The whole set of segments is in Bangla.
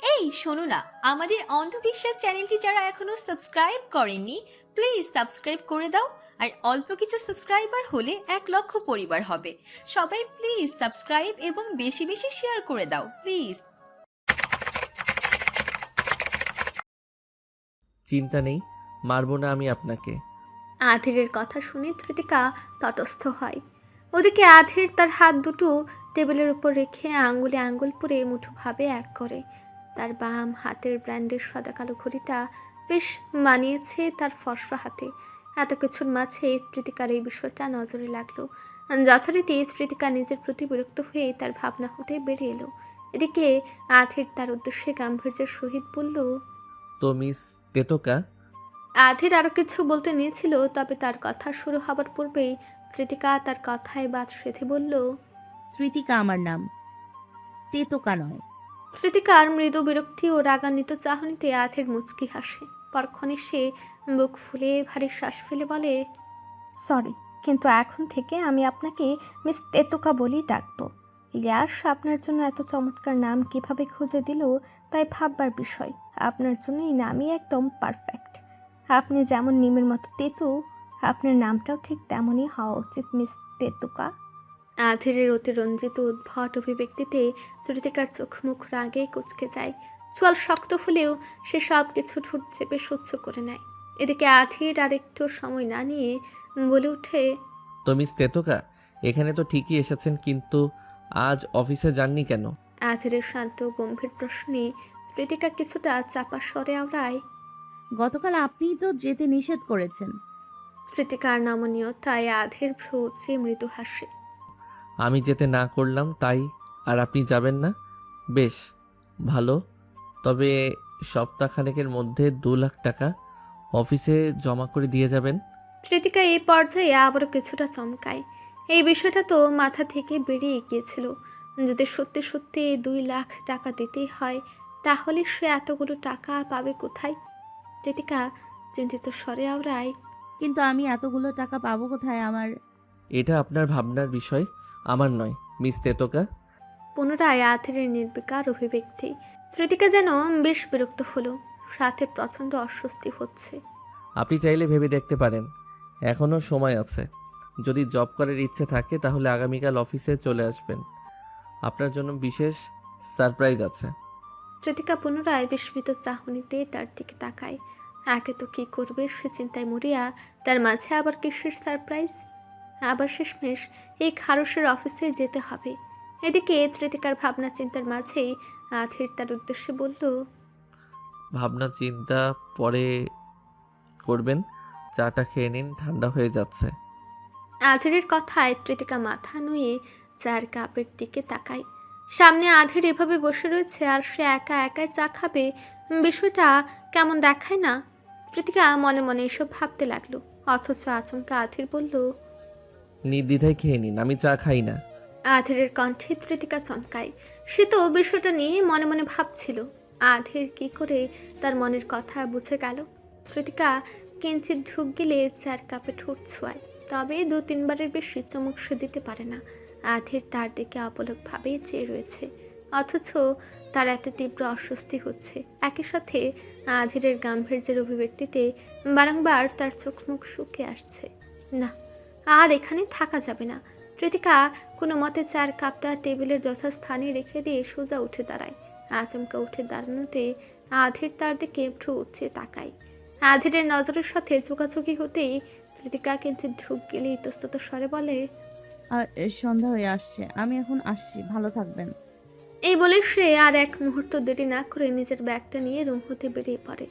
এই শোনো না, আমাদের অন্ধবিশ্বাস চ্যানেলটি যারা এখনো সাবস্ক্রাইব করেননি, প্লিজ সাবস্ক্রাইব করে দাও। আর অল্প কিছু সাবস্ক্রাইবার হলে 1 লক্ষ পরিবার হবে। সবাই প্লিজ সাবস্ক্রাইব এবং বেশি বেশি শেয়ার করে দাও প্লিজ। চিন্তা নেই, মারবো না আমি আপনাকে। আধিরের কথা শুনে ধৃতিকা তটস্থ হয়। ওদিকে আধির তার হাত দুটো টেবিলের উপর রেখে আঙ্গুলে আঙ্গুল পুরে মুঠোভাবে এক করে। তার বাম হাতের ব্র্যান্ডের সাদা কালো ঘড়িটা বেশ মানিয়েছে তার ফর্সা হাতে। এত কিছুর মাঝে ধৃতিকার এই বিষয়টা নজরে লাগলো। যথারীতি ধৃতিকা নিজের প্রতি বিরক্ত হয়ে তার ভাবনা হতে বেরিয়ে এলো। এদিকে আধির তার উদ্দেশ্যে গাম্ভীর্যের সহিত বলল, তো মিস তেতোকা, আধির আরো কিছু বলতে নিয়েছিল, তবে তার কথা শুরু হবার পূর্বেই কৃতিকা তার কথায় বাদ সেধে বলল, তৃতিকা আমার নাম, তেতোকা নয়। কৃতিকার মৃদু বিরক্তি ও রাগান্বিত চাহনিতে আধির মুচকি হাসে। পরক্ষণে সে বুক ফুলে ভারী শ্বাস ফেলে বলে, সরি, কিন্তু এখন থেকে আমি আপনাকে মিস তেতুকা বলেই ডাকবো। ইলিয়াস আপনার জন্য এত চমৎকার নাম কিভাবে খুঁজে দিল তাই ভাববার বিষয়। আপনার জন্য এই নামই একদম পারফেক্ট। আপনি যেমন নিমের মতো তেতু, আপনার নামটাও ঠিক তেমনই হওয়া উচিত, মিস তেতুকা। আধিরের অতিরঞ্জিত উদ্ভট অভিব্যক্তিতে কৃতিকার চোখ মুখ রাগে কুচকে যায়। চোয়াল শক্ত হলেও সে সব কিছু ঠোঁট চেপে সহ্য করে নেয়। এদিকে আধির আর একটু সময় না নিয়ে বলে ওঠে, তো মিস তেতোকা, এখানে তো ঠিকই এসেছেন, কিন্তু আজ অফিসে যাননি কেন? আধিরের শান্ত গম্ভীর প্রশ্নে কৃতিকা কিছুটা চাপা স্বরে আওড়ায়, গতকাল আপনিই তো যেতে নিষেধ করেছেন। কৃতিকার নমনীয়তায় আধির ভ্রু উঁচিয়ে মৃদু হাসে। আমি যেতে না করলাম তাই আর আপনি যাবেন না? বেশ ভালো, তবে সপ্তাহখানেকের মধ্যে 2 লাখ টাকা অফিসে জমা করে দিয়ে যাবেন। কৃতিকা এই পর্যায়ে আবারও কিছুটা চমকায়। এই বিষয়টা তো মাথা থেকে বেরিয়ে গিয়েছিল। যদি সত্যি সত্যি 2 লাখ টাকা দিতেই হয়, তাহলে সে এতগুলো টাকা পাবে কোথায়? কৃতিকা চিন্তিত স্বরে আওড়ায়, কিন্তু আমি এতগুলো টাকা পাবো কোথায়? আমার এটা আপনার ভাবনার বিষয়, আমার নয়, মিস তেতোকা। পুনরায় আধিরের নির্বিকার অভিব্যক্তি। কৃতিকা যেন বেশ বিরক্ত হলো, সাথে প্রচণ্ড অস্বস্তি হচ্ছে। আপনি চাইলে ভেবে দেখতে পারেন, এখনও সময় আছে। যদি জব করার ইচ্ছে থাকে তাহলে আগামীকাল অফিসে চলে আসবেন। আপনার জন্য বিশেষ সারপ্রাইজ আছে। কৃতিকা পুনরায় বিস্মিত চাহনিতে তার দিকে তাকায়। একে তো কী করবে সে চিন্তায় মরিয়া, তার মাঝে আবার কিসের সারপ্রাইজ? আবার শেষমেশ এই খারসের অফিসে যেতে হবে। এদিকে কৃতিকার ভাবনা চিন্তার মাঝেই আধির তার উদ্দেশ্যে বলল, ভাবনা চিন্তা পরে করবেন, চাটা খেয়ে নিন, ঠান্ডা হয়ে যাচ্ছে। আধিরের কথায় কৃতিকা মাথা নুয়ে চার কাপের দিকে তাকায়। সামনে আধির এভাবে বসে রয়েছে আর সে একা একাই চা খাবে, বিষয়টা কেমন দেখায় না? কৃতিকা মনে মনে এসব ভাবতে লাগলো। অথচ আচমকা আধির বলল, নির্দ্বিধায় খেয়ে নিন, আমি চা খাই না। আধিরের কণ্ঠে কৃতিকা চমকায়। সে তো বিষয়টা নিয়ে মনে মনে ভাবছিল। আধির কি করে তার মনের কথা বুঝে গেল? কৃতিকা কিঞ্চিত ঢুক গেলে চার কাপে ঠোঁট ছোঁয়ায়, তবে 2-3বারের বেশি চুমুক সে দিতে পারে না। আধির তার দিকে অপলকভাবেই চেয়ে রয়েছে, অথচ তার এত তীব্র অস্বস্তি হচ্ছে। একই সাথে আধিরের গাম্ভীর্যের অভিব্যক্তিতে বারংবার তার চোখ মুখ শুকিয়ে আসছে। না, আর এখানে থাকা যাবে না। কৃতিকা কোনো মতে চার কাপটা টেবিলের যথাস্থানে রেখে দিয়ে সোজা উঠে দাঁড়ায়। আচমকা উঠে দাঁড়ানোতে আধির তার দিকে ভ্রু উচ্চে তাকায়। আধিরের নজরের সাথে চোখাচোখি হতেই কৃতিকা কিঞ্চিত ঢুক গেলে ইতস্তত স্বরে বলে, সন্ধ্যা হয়ে আসছে, আমি এখন আসছি, ভালো থাকবেন। এই বলে সে আর এক মুহূর্ত দেরি না করে নিজের ব্যাগটা নিয়ে রুম হতে বেরিয়ে পড়ে।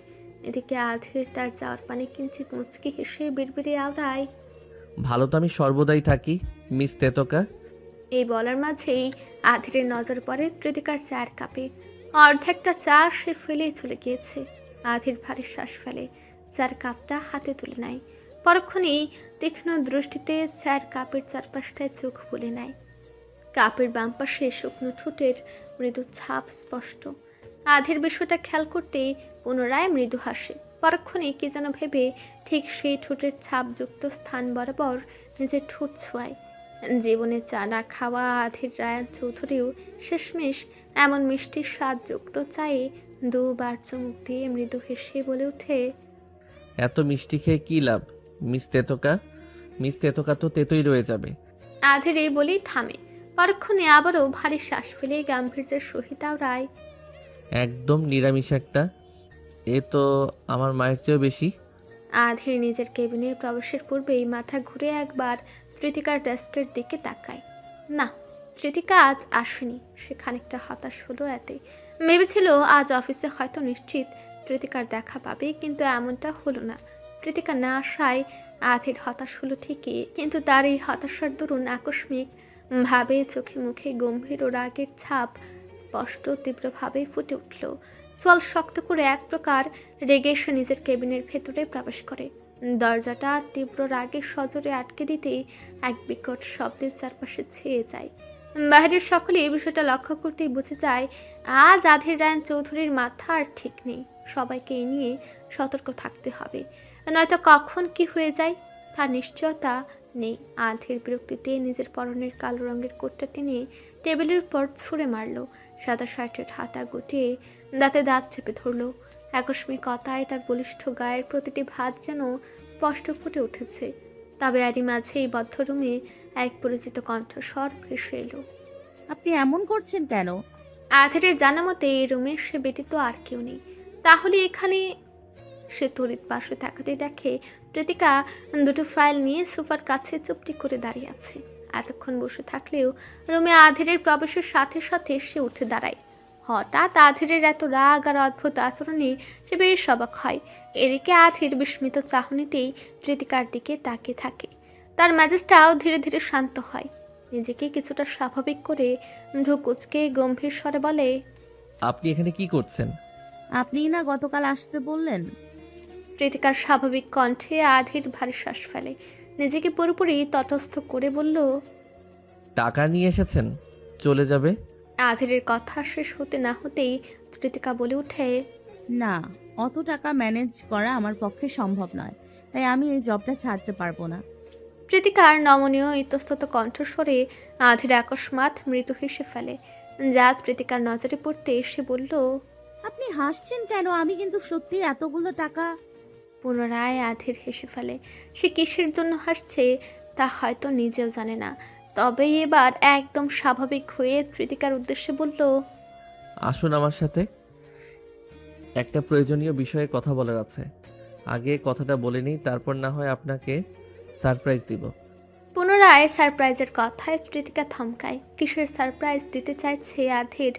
এদিকে আধির তার যাওয়ার পানে কিঞ্চিত মুচকি হেসে বিড়বিড়ে আওড়ায়, ভালো তো আমি সর্বদাই থাকি, মিস তেতোকা। এই বলার মাঝেই আধিরের নজর পড়ে কৃতিকার চায়ের কাপে। অর্ধেকটা চা সে ফেলেই চলে গিয়েছে। আধির ভারী শ্বাস ফেলে চার কাপটা হাতে তুলে নেয়। পরক্ষণেই তীক্ষ্ণ দৃষ্টিতে চায়ের কাপের চারপাশটায় চোখ বুলে নেয়। কাপের বাম পাশে শুকনো ঠোঁটের মৃদু ছাপ স্পষ্ট। আধির বিষয়টা খেয়াল করতেই পুনরায় মৃদু হাসে। পরক্ষণে কি যেন ভেবে ঠিক সেই ঠোঁটের ছাপযুক্ত স্থান বরাবর নিজের ঠোঁট ছোঁয়ায়। জীবনে চা না খাওয়া আধির রায়ান চৌধুরীও শেষমেশ এমন মিষ্টির স্বাদযুক্ত চায়ে দুবার চুমুক দিয়ে মৃদু হেসে বলে ওঠে, এত মিষ্টি খেয়ে কী লাভ মিস তেতকা? মিস তেতকা তো তেতই রয়ে যাবে। আধির এই বলেই থামে। পরক্ষণে আবারও ভারী শ্বাস ফেলে গাম্ভীর্যের সহিত আওড়ায়, একদম নিরামিষ একটা। এ তো আমার মায়ের চেয়েও বেশি। আধির নিজের কেবিনে প্রবেশের পূর্বেই মাথা ঘুরে একবার তৃতিকার ডেস্কের দিকে তাকায়। না, তৃতিকা আজ আসেনি। সে খানিকটা হতাশ হলো এতে। ভেবেছিল আজ অফিসে হয়তো নিশ্চিত তৃতিকার দেখা পাবে, কিন্তু এমনটা হলো না। তৃতিকা না আসায় আধির হতাশ হলো ঠিকই, কিন্তু তার এই হতাশার দরুন আকস্মিক ভাবে চোখে মুখে গম্ভীর ও রাগের ছাপ স্পষ্ট তীব্রভাবে ফুটে উঠল। চোয়াল শক্ত করে এক প্রকার রেগে সে নিজের কেবিনের ভেতরে প্রবেশ করে। দরজাটা তীব্র রাগের সজোরে আটকে দিতেই এক বিকট শব্দের চারপাশে ছেয়ে যায়। বাইরের সকলে এই বিষয়টা লক্ষ্য করতেই বুঝে যায় আজ আধির রায়ান চৌধুরীর মাথা আর ঠিক নেই। সবাইকে এই নিয়ে সতর্ক থাকতে হবে, নয়তো কখন কি হয়ে যায় তার নিশ্চয়তা নেই। আধির বিরক্তিতে নিজের পরনের কালো রঙের কোটটা টেনে টেবিলের উপর ছুঁড়ে মারল। সাদা শার্টের হাতা গুটিয়ে দাঁতে দাঁত চেপে ধরল। আকস্মিকতায় তার বলিষ্ঠ গায়ের প্রতিটি ভাঁজ যেন স্পষ্ট ফুটে উঠেছে। তবে এরই মাঝে এই বদ্ধ রুমে এক পরিচিত কণ্ঠস্বর ভেসে এলো। আপনি এমন করছেন কেন? আধারের জানা মতে এই রুমে সে ব্যতীত আর কেউ নেই। তাহলে এখানে সে তড়িৎ পাশে তাকাতে দেখে প্রীতিকা দুটো ফাইল নিয়ে সোফার কাছে চুপটি করে দাঁড়িয়ে আছে। এতক্ষণ বসে থাকলেও রুমে আধিরের প্রবেশের সাথে সাথে সে উঠে দাঁড়ায়। হঠাৎ আধিরের এত রাগ আর অদ্ভুত আচরণে সে বেশ অবাক হয়। এদিকে আধির বিস্মিত চাহনিতেই প্রীতিকার দিকে তাকিয়ে থাকে। তার মেজাজটাও ধীরে ধীরে শান্ত হয়। নিজেকে কিছুটা স্বাভাবিক করে ভ্রু কুঁচকে গম্ভীর স্বরে বলে, আপনি এখানে কি করছেন? আপনিই না গতকাল আসতে বললেন। প্রীতিকার স্বাভাবিক কণ্ঠে আধির ভারী শ্বাস ফেলে। নিজেকে পুরোপুরি তটস্থ করে বলল, টাকা নিয়ে এসেছেন, চলে যাবে। আধিরের কথা শেষ হতে না হতেই প্রীতিকা বলে ওঠে, না, অত টাকা ম্যানেজ করা আমার পক্ষে সম্ভব নয়, তাই আমি এই জবটা ছাড়তে পারবো না। প্রীতিকার নমনীয় ইতস্তত কণ্ঠস্বরে আধির আকস্মাৎ মৃদু হেসে ফেলে, যা প্রীতিকার নজরে পড়তে সে বলল, আপনি হাসছেন কেন? আমি কিন্তু সত্যি এতগুলো টাকা। পুনরায় আধির হেসে ফেলে। সে কিসের জন্য হাসছে তা হয়তো নিজেও জানে না। তবে এবার একদম স্বাভাবিক হয়ে প্রীতিকার উদ্দেশ্যে বলল, আসুন আমার সাথে, একটা প্রয়োজনীয় বিষয়ে কথা বলার আছে। আগে কথাটা বলে নিই, তারপর না হয় আপনাকে সারপ্রাইজ দিব। পুনরায় সারপ্রাইজের কথায় প্রীতিকা থমকায়। কিসের সারপ্রাইজ দিতে চাইছে আধির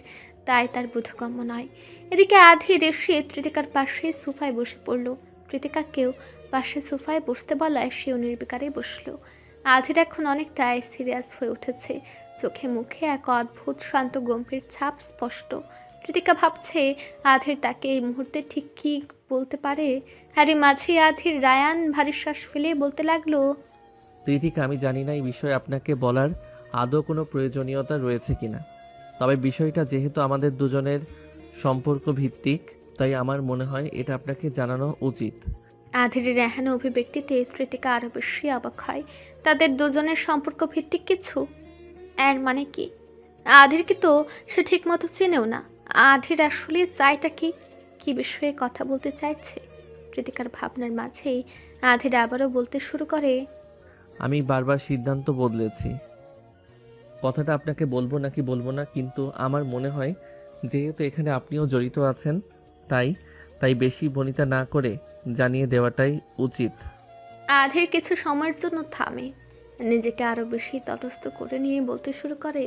তাই তার বোধগম্য নয়। এদিকে আধির এসে প্রীতিকার পাশে সোফায় বসে পড়ল। প্রীতিকাকেও পাশে সোফায় বসতে বলায় সেও নির্বিকারে বসলো। আধির এখন অনেকটাই সিরিয়াস হয়ে উঠেছে। চোখে মুখে এক অদ্ভুত শান্ত গম্ভীর ছাপ স্পষ্ট। প্রীতিকা ভাবছে আধির তাকে এই মুহূর্তে ঠিক কি বলতে পারে। আরে মাঝে আধির রায়ান ভারী শ্বাস ফেলে বলতে লাগলো, তৃতিকা, আমি জানি না এই বিষয়ে আপনাকে বলার আদৌ কোনো প্রয়োজনীয়তা রয়েছে কিনা, তবে বিষয়টা যেহেতু আমাদের দুজনের সম্পর্ক ভিত্তিক, তাই আমার মনে হয় এটা আপনাকে জানানো উচিত। আধিরের এহেন অভিব্যক্তিতে প্রীতিকা আরো বেশি অবাক হয়। তাদের দুজনের সম্পর্ক ভিত্তিক কিছু? এর মানে কি? আধিরকে তো সে ঠিক মতো চেনেও না। আধির আসলে চাইটা কি? কি বিষয়ে কথা বলতে চাইছে? প্রীতিকার ভাবনার মাঝেই আধির আবারও বলতে শুরু করে, আমি বারবার সিদ্ধান্ত বদলেছি, কথাটা আপনাকে বলবো নাকি বলবো না, কিন্তু আমার মনে হয় যেহেতু এখানে আপনিও জড়িত আছেন, তাই বেশি বনিতা না করে জানিয়ে দেওয়াটাই উচিত। আধির কিছু সময়ের জন্য থামে। নিজেকে আরো বেশি তটস্থ করে নিয়ে বলতে শুরু করে,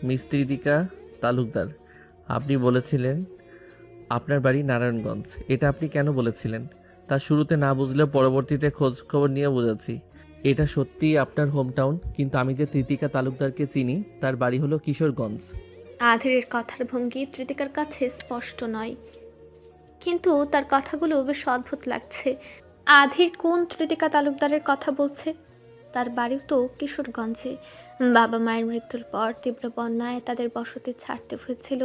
মিস তৃতিকা তালুকদার, আপনি বলেছিলেন আপনার বাড়ি নারায়ণগঞ্জ। এটা আপনি কেন বলেছিলেন তা শুরুতে না বুঝলেও পরবর্তীতে খোঁজ খবর নিয়ে বুঝেছি। এটা সত্যিই আপনার হোম টাউন, কিন্তু আমি যে তৃতিকা তালুকদারকে চিনি তার বাড়ি হলো কিশোরগঞ্জ। আধিরের কথার ভঙ্গি তৃতিকার কাছে স্পষ্ট নয়, কিন্তু তার কথাগুলো বেশ অদ্ভুত লাগছে। আধির কোন তৃতিকা তালুকদারের কথা বলছে? তার বাড়িও তো কিশোরগঞ্জে। বাবা মায়ের মৃত্যুর পর তীব্র বন্যায় তাদের বসতি ছাড়তে হয়েছিল।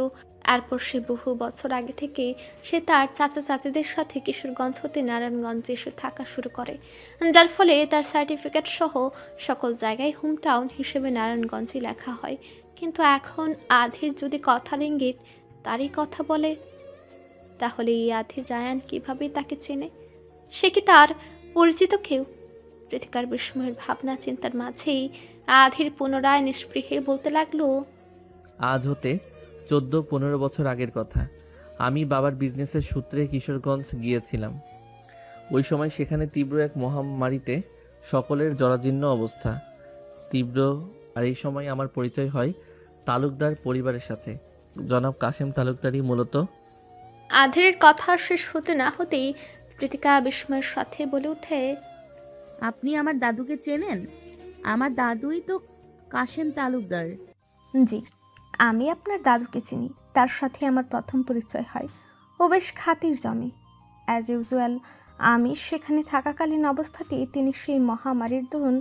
এরপর সে বহু বছর আগে থেকে সে তার চাচা চাচিদের সাথে কিশোরগঞ্জ হতে নারায়ণগঞ্জে এসে থাকা শুরু করে, যার ফলে তার সার্টিফিকেট সহ সকল জায়গায় হোম টাউন হিসেবে নারায়ণগঞ্জই লেখা হয়। কিন্তু এখন আধির যদি কথার ইঙ্গিত তারই কথা বলে, তাহলে এই আধির রায়ান কিভাবে তাকে চেনে? সে কি তার পরিচিত কেউ? প্রীতিকার বিস্ময়ের ভাবনা চিন্তার মাঝেই আধির পুনরায় নিষ্পৃহে বলতে লাগলো, আজ হতে 14-15 বছর আগের কথা। আমি বাবার বিজনেসের সূত্রে কিশোরগঞ্জ গিয়েছিলাম। ওই সময় সেখানে তীব্র এক মহামারীতে সকলের জরাজীর্ণ অবস্থা। আর এই সময় আমার পরিচয় হয় তালুকদার পরিবারের সাথে। জনাব কাশেম তালুকদারই মূলত। আধিরের কথা শেষ হতে না হতেই প্রীতিকা বিস্ময়ের সাথে বলে ওঠে, আপনি আমার দাদুকে চেনেন? আমার দাদুই তো কাশেম তালুকদার। জি, আমি আপনার দাদুকে চিনি। তার সাথে আমার প্রথম পরিচয় হয়। ও বেশ খাতির জমে। অ্যাজ ইউজুয়াল আমি সেখানে থাকাকালীন অবস্থাতেই তিনি সেই মহামারীর দরুন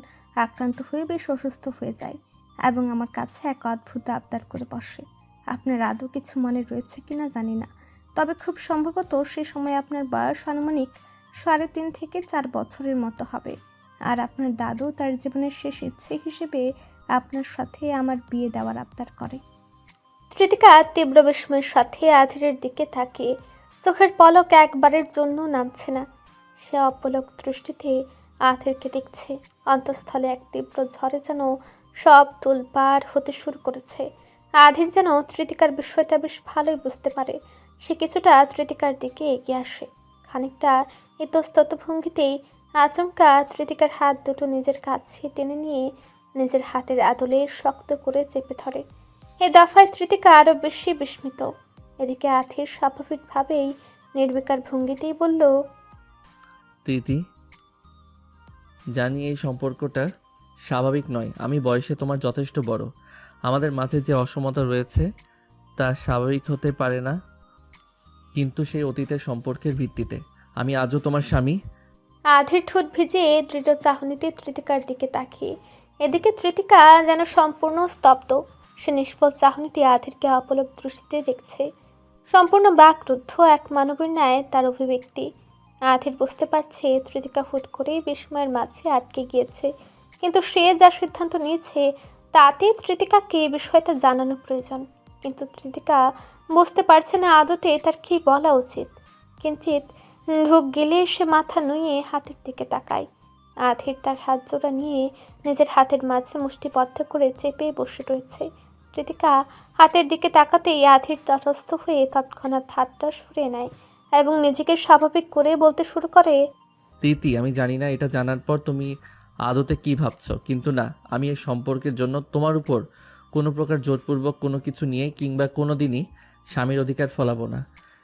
আক্রান্ত হয়ে বেশ অসুস্থ হয়ে যায় এবং আমার কাছে এক অদ্ভুত আবদার করে বসে। আপনার আদৌ কিছু মনে রয়েছে কিনা জানি না, তবে খুব সম্ভবত সে সময় আপনার বয়স আনুমানিক 3.5 থেকে 4 বছরের মতো হবে। আর আপনার দাদু তার জীবনের শেষ ইচ্ছে হিসেবে আপনার সাথে আমার বিয়ে দেওয়ার আবদার করে। প্রীতিকা তীব্র বিস্ময়ের সাথে আধিরের দিকে তাকিয়ে চোখের পলক একবারের জন্য নামছে না। সে অপলক দৃষ্টিতে আধিরকে দেখছে। অন্তঃস্থলে এক তীব্র ঝড়ে যেন সব তোলপাড় হতে শুরু করেছে। আধির যেন তৃতিকার বিষয়টা বেশ ভালোই বুঝতে পারে। সে কিছুটা তৃতিকার দিকে এগিয়ে আসে। খানিকটা ইতস্তত ভঙ্গিতেই আচমকা তৃতিকার হাত দুটো নিজের কাছে টেনে নিয়ে নিজের হাতের আদলে শক্ত করে চেপে ধরে। এ দফায় তৃতিকা আরো বেশি বিস্মিত। এদিকে আধির স্বাভাবিকভাবেই নির্বিকার ভঙ্গিতেই বলল, প্রীতি, জানি এই সম্পর্কটা স্বাভাবিক নয়। আমি বয়সে তোমার যথেষ্ট বড়। আমাদের মাঝে যে অসমতা রয়েছে তা স্বাভাবিক হতে পারে না, কিন্তু সেই অতীতের সম্পর্কের ভিত্তিতে আমি আজও তোমার স্বামী। আধির ঠোঁট ভিজে দৃঢ় চাহনিতে তৃতিকার দিকে তাকিয়ে। এদিকে তৃতিকা যেন সম্পূর্ণ স্তব্ধ। সে নিষ্ফল চাহনিতে আধিরকে অপলক দৃষ্টিতে দেখছে। সম্পূর্ণ বাকরুদ্ধ এক মানবের ন্যায় তার অভিব্যক্তি। আধির বুঝতে পারছে তৃতিকা হুট করে বিস্ময়ের মাঝে আটকে গিয়েছে, কিন্তু সে যা সিদ্ধান্ত নিয়েছে তাতে তৃতিকাকে এই বিষয়টা জানানো প্রয়োজন। কিন্তু তৃতিকা বুঝতে পারছে না আদতে তার কী বলা উচিত। কিঞ্চিত ঢোক গেলে সে মাথা নুয়ে হাতের দিকে তাকায়। আধির তার হাত জোড়া নিয়ে নিজের হাতের মাঝে মুষ্টিবদ্ধ করে চেপে বসে রয়েছে। তৃতিকা হাতের দিকে তাকাতেই আধির তটস্থ হয়ে তৎক্ষণাৎ হাতটা সরিয়ে নেয় এবং নিজেকে স্বাভাবিক করে বলতে শুরু করে, প্রীতি, আমি জানি না এটা জানার পর তুমি আদতে কি ভাবছো, কিন্তু না, আমি এই সম্পর্কের জন্য তোমার উপর কোনো প্রকার জোরপূর্বক কোনো কিছু নিয়ে কিংবা কোনো দিনই স্বামীর অধিকার ফলাবো না।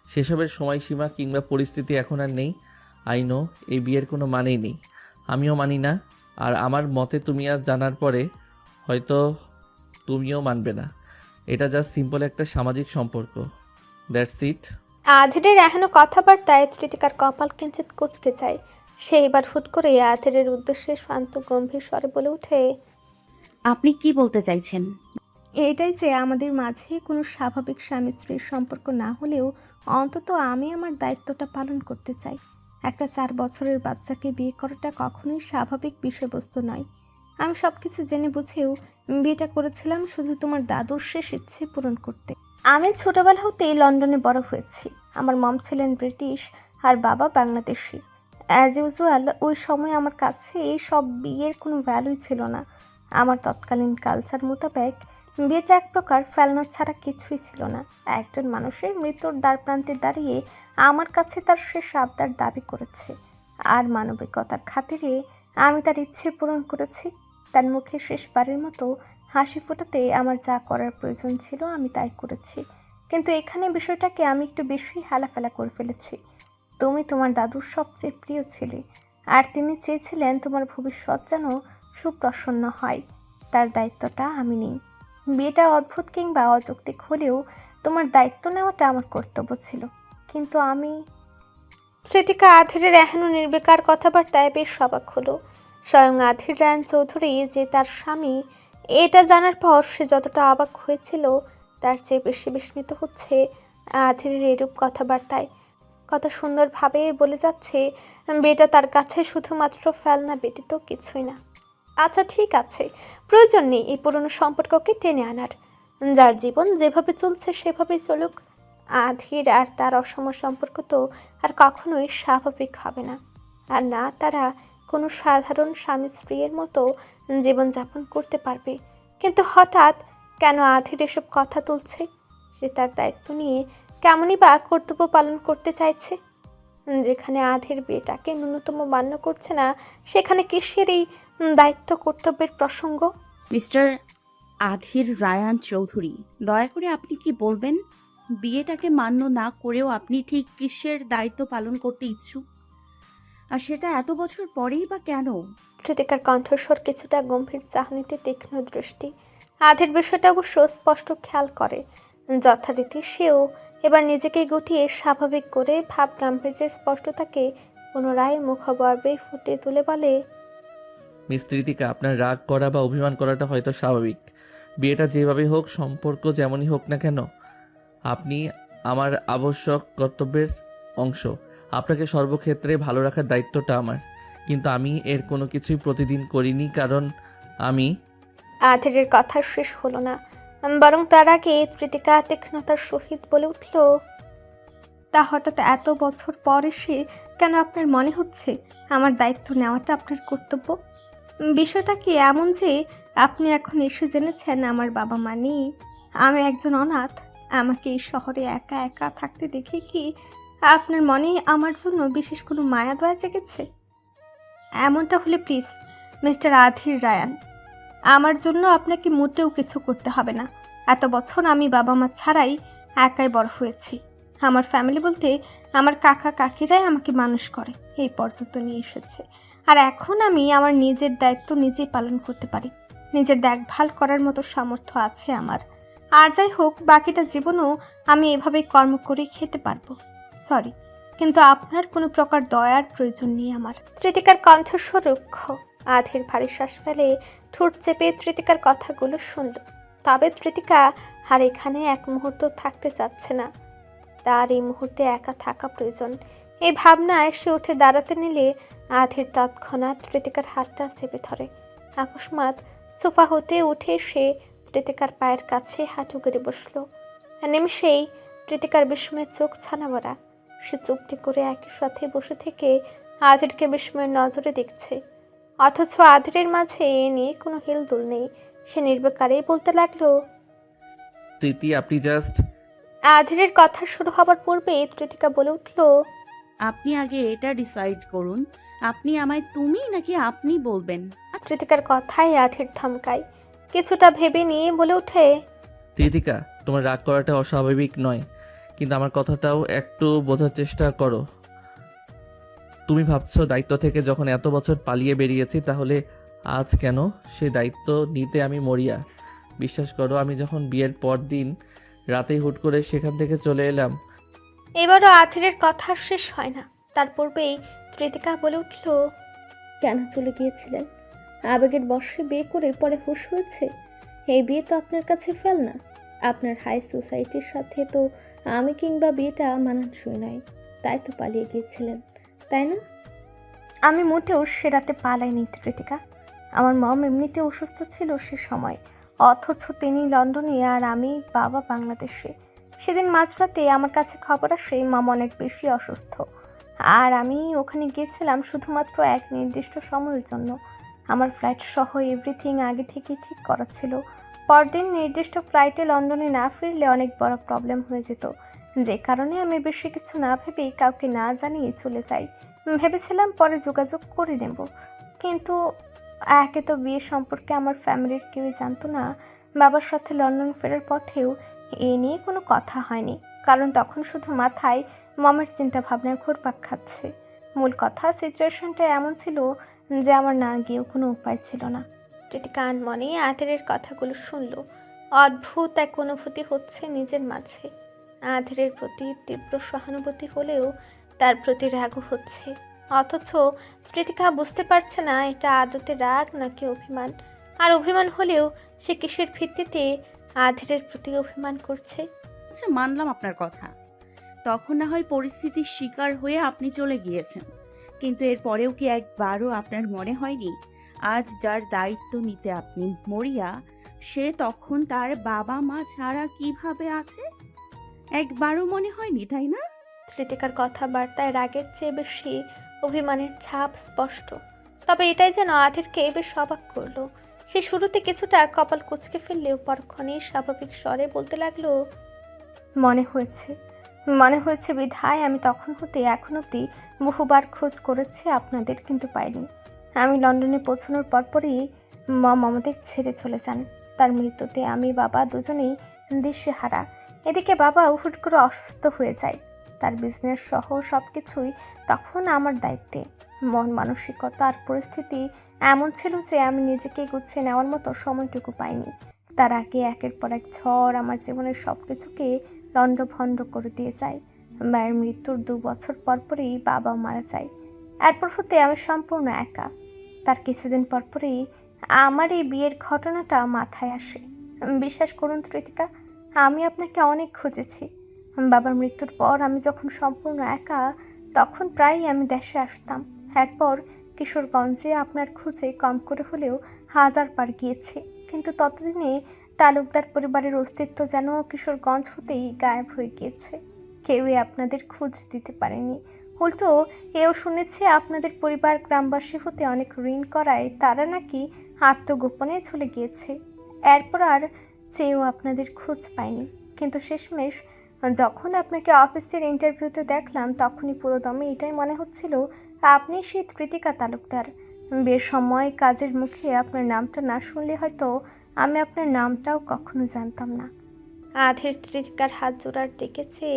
সেসবের সময়সীমা কিংবা পরিস্থিতি এখন আর নেই। আই নো এই বিয়ের কোনো মানেই নেই, আমিও মানি না। আর আমার মতে তুমি আজ জানার পরে হয়তো তুমিও মানবে না। এটা জাস্ট সিম্পল একটা সামাজিক সম্পর্ক, দ্যাটস ইট। আধিরের এখনো কথাবার্তায় তৃতিকার কপাল কিঞ্চিত কুঁচকে যায়। সে এবার হুট করে আধিরের উদ্দেশ্যে শান্ত গম্ভীর স্বরে বলে ওঠে, আপনি কি বলতে চাইছেন? এটাই যে আমাদের মাঝে কোনো স্বাভাবিক স্বামী স্ত্রীর সম্পর্ক না হলেও অন্তত আমি আমার দায়িত্বটা পালন করতে চাই। একটা 4 বছরের বাচ্চাকে বিয়ে করাটা কখনোই স্বাভাবিক বিষয়বস্তু নয়। আমি সব কিছু জেনে বুঝেও বিয়েটা করেছিলাম শুধু তোমার দাদুর শেষ ইচ্ছে পূরণ করতে। আমি ছোটবেলা হতেই লন্ডনে বড় হয়েছি। আমার মম ছিলেন ব্রিটিশ আর বাবা বাংলাদেশি। অ্যাজ ইউজুয়াল ওই সময় আমার কাছে এই সব বিয়ের কোনো ভ্যালুই ছিল না। আমার তৎকালীন কালচার মোতাবেক বিয়েটা এক প্রকার ফেলনা ছাড়া কিছুই ছিল না। একজন মানুষের মৃত্যুর দ্বারপ্রান্তে দাঁড়িয়ে আমার কাছে তার শেষ আবদার দাবি করেছে, আর মানবিকতার খাতিরে আমি তার ইচ্ছে পূরণ করেছি। তার মুখে শেষবারের মতো হাসি ফোটাতে আমার যা করার প্রয়োজন ছিল আমি তাই করেছি। কিন্তু এখানে বিষয়টাকে আমি একটু বেশি হেলাফেলা করে ফেলেছি। তুমি তোমার দাদুর সবচেয়ে প্রিয় ছিলে, আর তিনি চেয়েছিলেন তোমার ভবিষ্যৎ যেন সুপ্রসন্ন হয়। তার দায়িত্বটা আমি নিই। বিয়েটা অদ্ভুত কিংবা অযৌক্তিক হলেও তোমার দায়িত্ব নেওয়াটা আমার কর্তব্য ছিল, কিন্তু আমি। তৃতিকা আধিরের এখনো নির্বিকার কথাবার্তায় বেশ অবাক হলো। স্বয়ং আধির রায়ন চৌধুরী যে তার স্বামী, এটা জানার পর সে যতটা অবাক হয়েছিল তার চেয়ে বেশি বিস্মিত হচ্ছে আধিরের এরূপ কথাবার্তায়। কত সুন্দরভাবে বলে যাচ্ছে বিয়েটা তার কাছে শুধুমাত্র ফেলনা ব্যতীত কিছুই না। আচ্ছা ঠিক আছে, প্রয়োজন নেই এই পুরনো সম্পর্ককে টেনে আনার। যার জীবন যেভাবে চলছে সেভাবেই চলুক। আধির আর তার অসম সম্পর্ক তো আর কখনোই স্বাভাবিক হবে না। আর না তারা কোনো সাধারণ স্বামী স্ত্রীর মতো জীবনযাপন করতে পারবে। কিন্তু হঠাৎ কেন আধির এসব কথা তুলছে? সে তার দায়িত্ব নিয়ে কেমনই বা কর্তব্য পালন করতে চাইছে। যেখানে আধির বিয়েটাকে ন্যূনতম মান্য করছে না, সেখানে কিসের এই দায়িত্ব কর্তব্যের প্রসঙ্গ? মিস্টার আধির রায়ান চৌধুরী, দয়া করে আপনি কি বলবেন? বিয়েটাকে মান্য না করেও আপনি ঠিক কিসের দায়িত্ব পালন করতে ইচ্ছুক? আর সেটা এত বছর পরেই বা কেন? কৃতিকার কণ্ঠস্বর কিছুটা গম্ভীর, চাহনিতে তীক্ষ্ণ দৃষ্টি। আধির বিষয়টা অবশ্য স্পষ্ট খেয়াল করে। যথারীতি সেও এবার নিজেকে গুটিয়ে স্বাভাবিক করে ভাব গাম্ভীর্যের স্পষ্টতাকে পুনরায় মুখাবয়বে ফুটিয়ে তুলে বলে, মিস তৃতিকা, আপনার রাগ করা বা অভিমান করাটা হয়তো স্বাভাবিক। বিয়েটা যেভাবে হোক, সম্পর্ক যেমনই হোক না কেন, আপনি আমার আবশ্যক কর্তব্যের অংশ। আপনাকে সর্বক্ষেত্রে ভালো রাখার দায়িত্বটা আমার। কিন্তু আমি এর কোনো কিছুই প্রতিদিন করিনি, কারণ আমি আধিরের কথা শেষ হলো না, বরং তার আগে কৃতিকা তীক্ষ্ণতার সহিত বলে উঠল, তা হঠাৎ এত বছর পর এসে কেন আপনার মনে হচ্ছে আমার দায়িত্ব নেওয়াটা আপনার কর্তব্য? বিষয়টা কি এমন যে আপনি এখন এসে জেনেছেন আমার বাবা মা নেই, আমি একজন অনাথ, আমাকে এই শহরে একা একা থাকতে দেখে কি আপনার মনে আমার জন্য বিশেষ কোনো মায়া দয়া জেগেছে? এমনটা হলে প্লিজ মিস্টার আধির রায়ান, আমার জন্য আপনাকে মোটেও কিছু করতে হবে না। এত বছর আমি বাবা মা ছাড়াই একাই বড় হয়েছি। আমার ফ্যামিলি বলতে আমার কাকা কাকিরাই আমাকে মানুষ করে এই পর্যন্ত নিয়ে এসেছে। আর এখন আমি আমার নিজের দায়িত্ব নিজেই পালন করতে পারি, নিজের দেখভাল করার মতো সামর্থ্য আছে আমার। আর যাই হোক, বাকিটা জীবনও আমি এভাবে কর্ম করে খেতে পারবো। সরি, কিন্তু আপনার কোনো প্রকার দয়ার প্রয়োজন নেই আমার। কৃতিকার কণ্ঠস্বর রুক্ষ। আধির ভারী শ্বাস ফেলে ঠোঁট চেপে তৃতিকার কথাগুলো শুনল। তবে তৃতিকা আর এখানে এক মুহূর্ত থাকতে চাচ্ছে না। তার এই মুহূর্তে একা থাকা প্রয়োজন। এই ভাবনায় সে উঠে দাঁড়াতে নিলে আধির তৎক্ষণাৎ তৃতিকার হাতটা চেপে ধরে। আকস্মাৎ সোফা হতে উঠে সে তৃতিকার পায়ের কাছে হাঁটু গেড়ে বসল। নিমেষেই তৃতিকার বিস্ময়ের চোখ ছানা ভরা। সে চুপটি করে একই সাথে বসে থেকে আধিরকে বিস্ময়ের নজরে দেখছে, অথচ আধিরের মাঝে এ নিয়ে কোনো হেলদোল নেই। সে নির্বিকারেই বলতে লাগলো, তৃতি, আপনি জাস্ট আধিরের কথা শুরু হবার পূর্বে কৃতিকা বলে উঠল, আপনি আগে এটা ডিসাইড করুন, আপনি আমায় তুমি নাকি আপনি বলবেন? কৃতিকার কথায় আধির থমকায়। কিছুটা ভেবে নিয়ে বলে ওঠে, তৃতিকা, তোমার রাগ করাটা অস্বাভাবিক নয়, কিন্তু আমার কথাটাও একটু বোঝার চেষ্টা করো। তুমি ভাবছো দায়িত্ব থেকে যখন এত বছর পালিয়ে বেরিয়েছি, তাহলে আজ কেন সে দায়িত্ব নিতে আমি মরিয়া? বিশ্বাস করো, আমি যখন বিয়ের পর দিন রাতেই হুট করে সেখান থেকে চলে এলাম। এবারও আধিরের কথা শেষ হয় না। তার পূর্বেই কৃতিকা বলে উঠল, কেন চলে গিয়েছিলেন? আবেগের বশে বিয়ে করে পরে হুঁশ হয়েছে? এই বিয়ে তো আপনার কাছে ফেল না। আপনার হাই সোসাইটির সাথে তো আমি কিংবা বিয়েটা মানানসই নয়, তাই তো পালিয়ে গিয়েছিলেন, তাই না? আমি মোটেও সে রাতে পালাইনি কৃতিকা। আমার মম এমনিতে অসুস্থ ছিল সে সময়, অথচ তিনি লন্ডনে আর আমি বাবা বাংলাদেশে। সেদিন মাঝরাতে আমার কাছে খবর আসে মম অনেক বেশি অসুস্থ, আর আমি ওখানে গিয়েছিলাম শুধুমাত্র এক নির্দিষ্ট সময়ের জন্য। আমার ফ্লাইট সহ এভরিথিং আগে থেকেই ঠিক করা ছিল। পরদিন নির্দিষ্ট ফ্লাইটে লন্ডনে না ফিরলে অনেক বড় প্রবলেম হয়ে যেত, যে কারণে আমি বেশি কিছু না ভেবেই কাউকে না জানিয়ে চলে যাই। ভেবেছিলাম পরে যোগাযোগ করে নেব, কিন্তু একে তো বিয়ে সম্পর্কে আমার ফ্যামিলির কেউই জানতো না। বাবার সাথে লন্ডন ফেরার পথেও এ নিয়ে কোনো কথা হয়নি, কারণ তখন শুধু মাথায় মমের চিন্তা ভাবনায় ঘুরপাক খাচ্ছে। মূল কথা, সিচুয়েশনটা এমন ছিল যে আমার না গিয়েও কোনো উপায় ছিল না। কৃতিকা আনমনে আধিরের কথাগুলো শুনল। অদ্ভুত এক অনুভূতি হচ্ছে নিজের মাঝে। আধিরের প্রতি তীব্র সহানুভূতি হলেও তার প্রতি রাগও হচ্ছে। অথচ কৃতিকা বুঝতে পারছে না এটা আদতে রাগ নাকি অভিমান। আর অভিমান হলেও সে কিসের ভিত্তিতে আধিরের প্রতি অভিমান করছে। আচ্ছা, মানলাম আপনার কথা। তখন না হয় পরিস্থিতির শিকার হয়ে আপনি চলে গিয়েছেন, কিন্তু এর পরেও কি একবারও আপনার মনে হয়নি আজ যার দায়িত্ব নিতে আপনি মরিয়া, সে তখন তার বাবা মা ছাড়া কিভাবে আছে? একবারও মনে হয়নি, তাই না? কৃতিকার কথাবার্তায় রাগের চেয়ে বেশি অভিমানের ছাপ স্পষ্ট। তবে এটাই যেন আধিরকে বেশ অবাক করলো। সে শুরুতে কিছুটা কপাল কুঁচকে ফেললেও পরক্ষণেই স্বাভাবিক স্বরে বলতে লাগলো, মনে হয়েছে বিধায় আমি তখন হতে এখন অবধি বহুবার খোঁজ করেছি আপনাদের, কিন্তু পাইনি। আমি লন্ডনে পৌঁছানোর পরপরই মম আমাদের ছেড়ে চলে যান। তার মৃত্যুতে আমি বাবা দুজনেই দিশেহারা। এদিকে বাবা হুট করে অসুস্থ হয়ে যায়। তার বিজনেস সহ সব কিছুই তখন আমার দায়িত্বে। মন মানসিকতা আর পরিস্থিতি এমন ছিল যে আমি নিজেকে গুছিয়ে নেওয়ার মতো সময়টুকু পাইনি। তার আগে একের পর এক ঝড় আমার জীবনের সব কিছুকে লণ্ডভণ্ড করে দিয়ে যায়। মায়ের মৃত্যুর 2 বছর পরপরই বাবা মারা যায়। এরপর হতে আমি সম্পূর্ণ একা। তার কিছুদিন পরপরই আমার এই বিয়ের ঘটনাটা মাথায় আসে। বিশ্বাস করুন কৃতিকা, আমি আপনাকে অনেক খুঁজেছি। বাবার মৃত্যুর পর আমি যখন সম্পূর্ণ একা, তখন প্রায়ই আমি দেশে আসতাম। এরপর কিশোরগঞ্জে আপনার খুঁজে কম করে হলেও 1000 বার গিয়েছি, কিন্তু ততদিনে তালুকদার পরিবারের অস্তিত্ব যেন কিশোরগঞ্জ হতেই গায়েব হয়ে গিয়েছে। কেউই আপনাদের খোঁজ দিতে পারেনি। উল্টো এও শুনেছি আপনাদের পরিবার গ্রামবাসী হতে অনেক ঋণ করায় তারা নাকি আত্মগোপনে চলে গিয়েছে। এরপর আর চেয়েও আপনাদের খোঁজ পায়নি। কিন্তু শেষমেশ যখন আপনাকে অফিসের ইন্টারভিউতে দেখলাম, তখনই পুরো দমে এটাই মনে হচ্ছিল আপনি সেই কৃতিকা তালুকদার। বেশ সময় কাজের মুখে আপনার নামটা না শুনলে হয়তো আমি আপনার নামটাও কখনো জানতাম না। আধির কৃতিকার হাত জোড়ার দেখেছে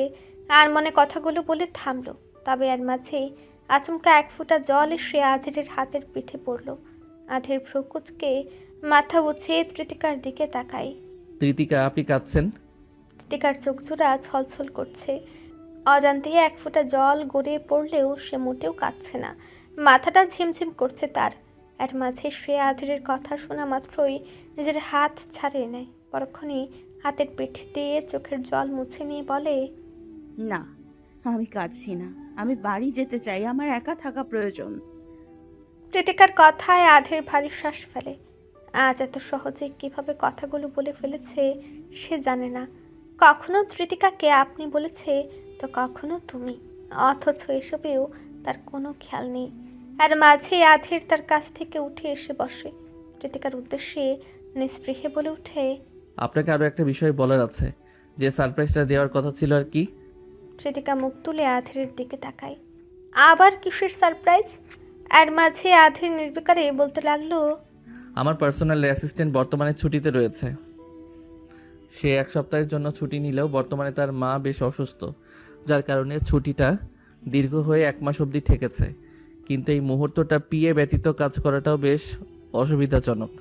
আর মনে কথাগুলো বলে থামলো। তবে এর মাঝেই আচমকা 1 ফোঁটা জল এসে আধিরের হাতের পিঠে পড়ল। আধির ভ্রুকুচকে মাথা উঁচিয়ে কৃতিকার দিকে তাকায়। কৃতিকা, আপনি কাঁদছেন? কৃতিকার চোখ জোড়া ছলছল করছে। অজান্তেই 1 ফোঁটা জল গড়িয়ে পড়লেও সে মোটেও কাঁদছে না। মাথাটা ঝিমঝিম করছে তার। এর মাঝে সে আধিরের কথা শোনা মাত্রই নিজের হাত ছাড়িয়ে নেয়। পরক্ষণেই হাতের পিঠ দিয়ে চোখের জল মুছে নিয়ে বলে, না, আমি কাঁদছি না। আমি বাড়ি যেতে চাই, আমার একা থাকা প্রয়োজন। কৃতিকার কথায় আধির ভারী শ্বাস ফেলে। আজ এত সহজে কিভাবে কথাগুলো বলে ফেলেছে সে জানে না। কখনো কৃতিকাকে আপনি বলেছে, তো কখনো তুমি, অথচ এসবেও তার কোনো খেয়াল নেই। আর মাঝে আধির তার কাছ থেকে উঠে এসে বসে। কৃতিকার উদ্দেশ্যে নিস্পৃহে বলে উঠে, আপনাকে আরও একটা বিষয় বলার আছে। যে সারপ্রাইজটা দেওয়ার কথা ছিল আর কি। কৃতিকা মুখ তুলে আধিরের দিকে তাকায়। আবার কিসের সারপ্রাইজ? আর মাঝে আধির নির্বিকারে বলতে লাগলো, আমার পার্সোনাল অ্যাসিস্ট্যান্ট বর্তমানে ছুটিতে রয়েছে। সে 1 সপ্তাহের জন্য ছুটি নিলেও বর্তমানে তার মা বেশ অসুস্থ, যার কারণে ছুটিটা দীর্ঘ হয়ে 1 মাস অবধি ঠেকেছে। কিন্তু এই মুহূর্তটা পিএ ব্যতীত কাজ করাটাও বেশ অসুবিধাজনক।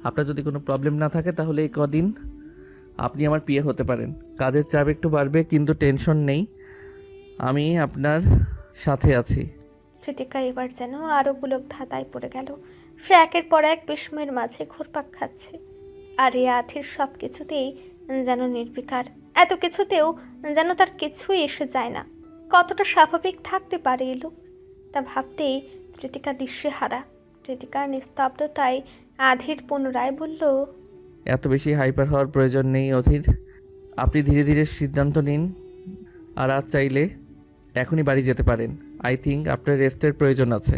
আপনার যদি কোনো প্রবলেম না থাকে তাহলে এই কদিন আপনি আমার পিএ হতে পারেন। কাজের চাপ একটু বাড়বে, কিন্তু টেনশন নেই, আমি আপনার সাথে আছি। কৃতিকা এবার যেন আরো গুলোক ধাঁধায় পড়ে গেল। সে একের পর এক বিস্ময়ের মাঝে ঘুরপাক খাচ্ছে। আর এই আধির সব কিছুতেই যেন নির্বিকার। এত কিছুতেও যেন তার কিছুই এসে যায় না। কতটা স্বাভাবিক থাকতে পারে এই লোক, তা ভাবতেই কৃতিকা দিশেহারা। কৃতিকার নিস্তব্ধতায় আধির পুনরায় বলল, এত বেশি হাইপার হওয়ার প্রয়োজন নেই অধীর। আপনি ধীরে ধীরে সিদ্ধান্ত নিন, আর আজ চাইলে এখনই বাড়ি যেতে পারেন। আই থিঙ্ক আপনার রেস্টের প্রয়োজন আছে।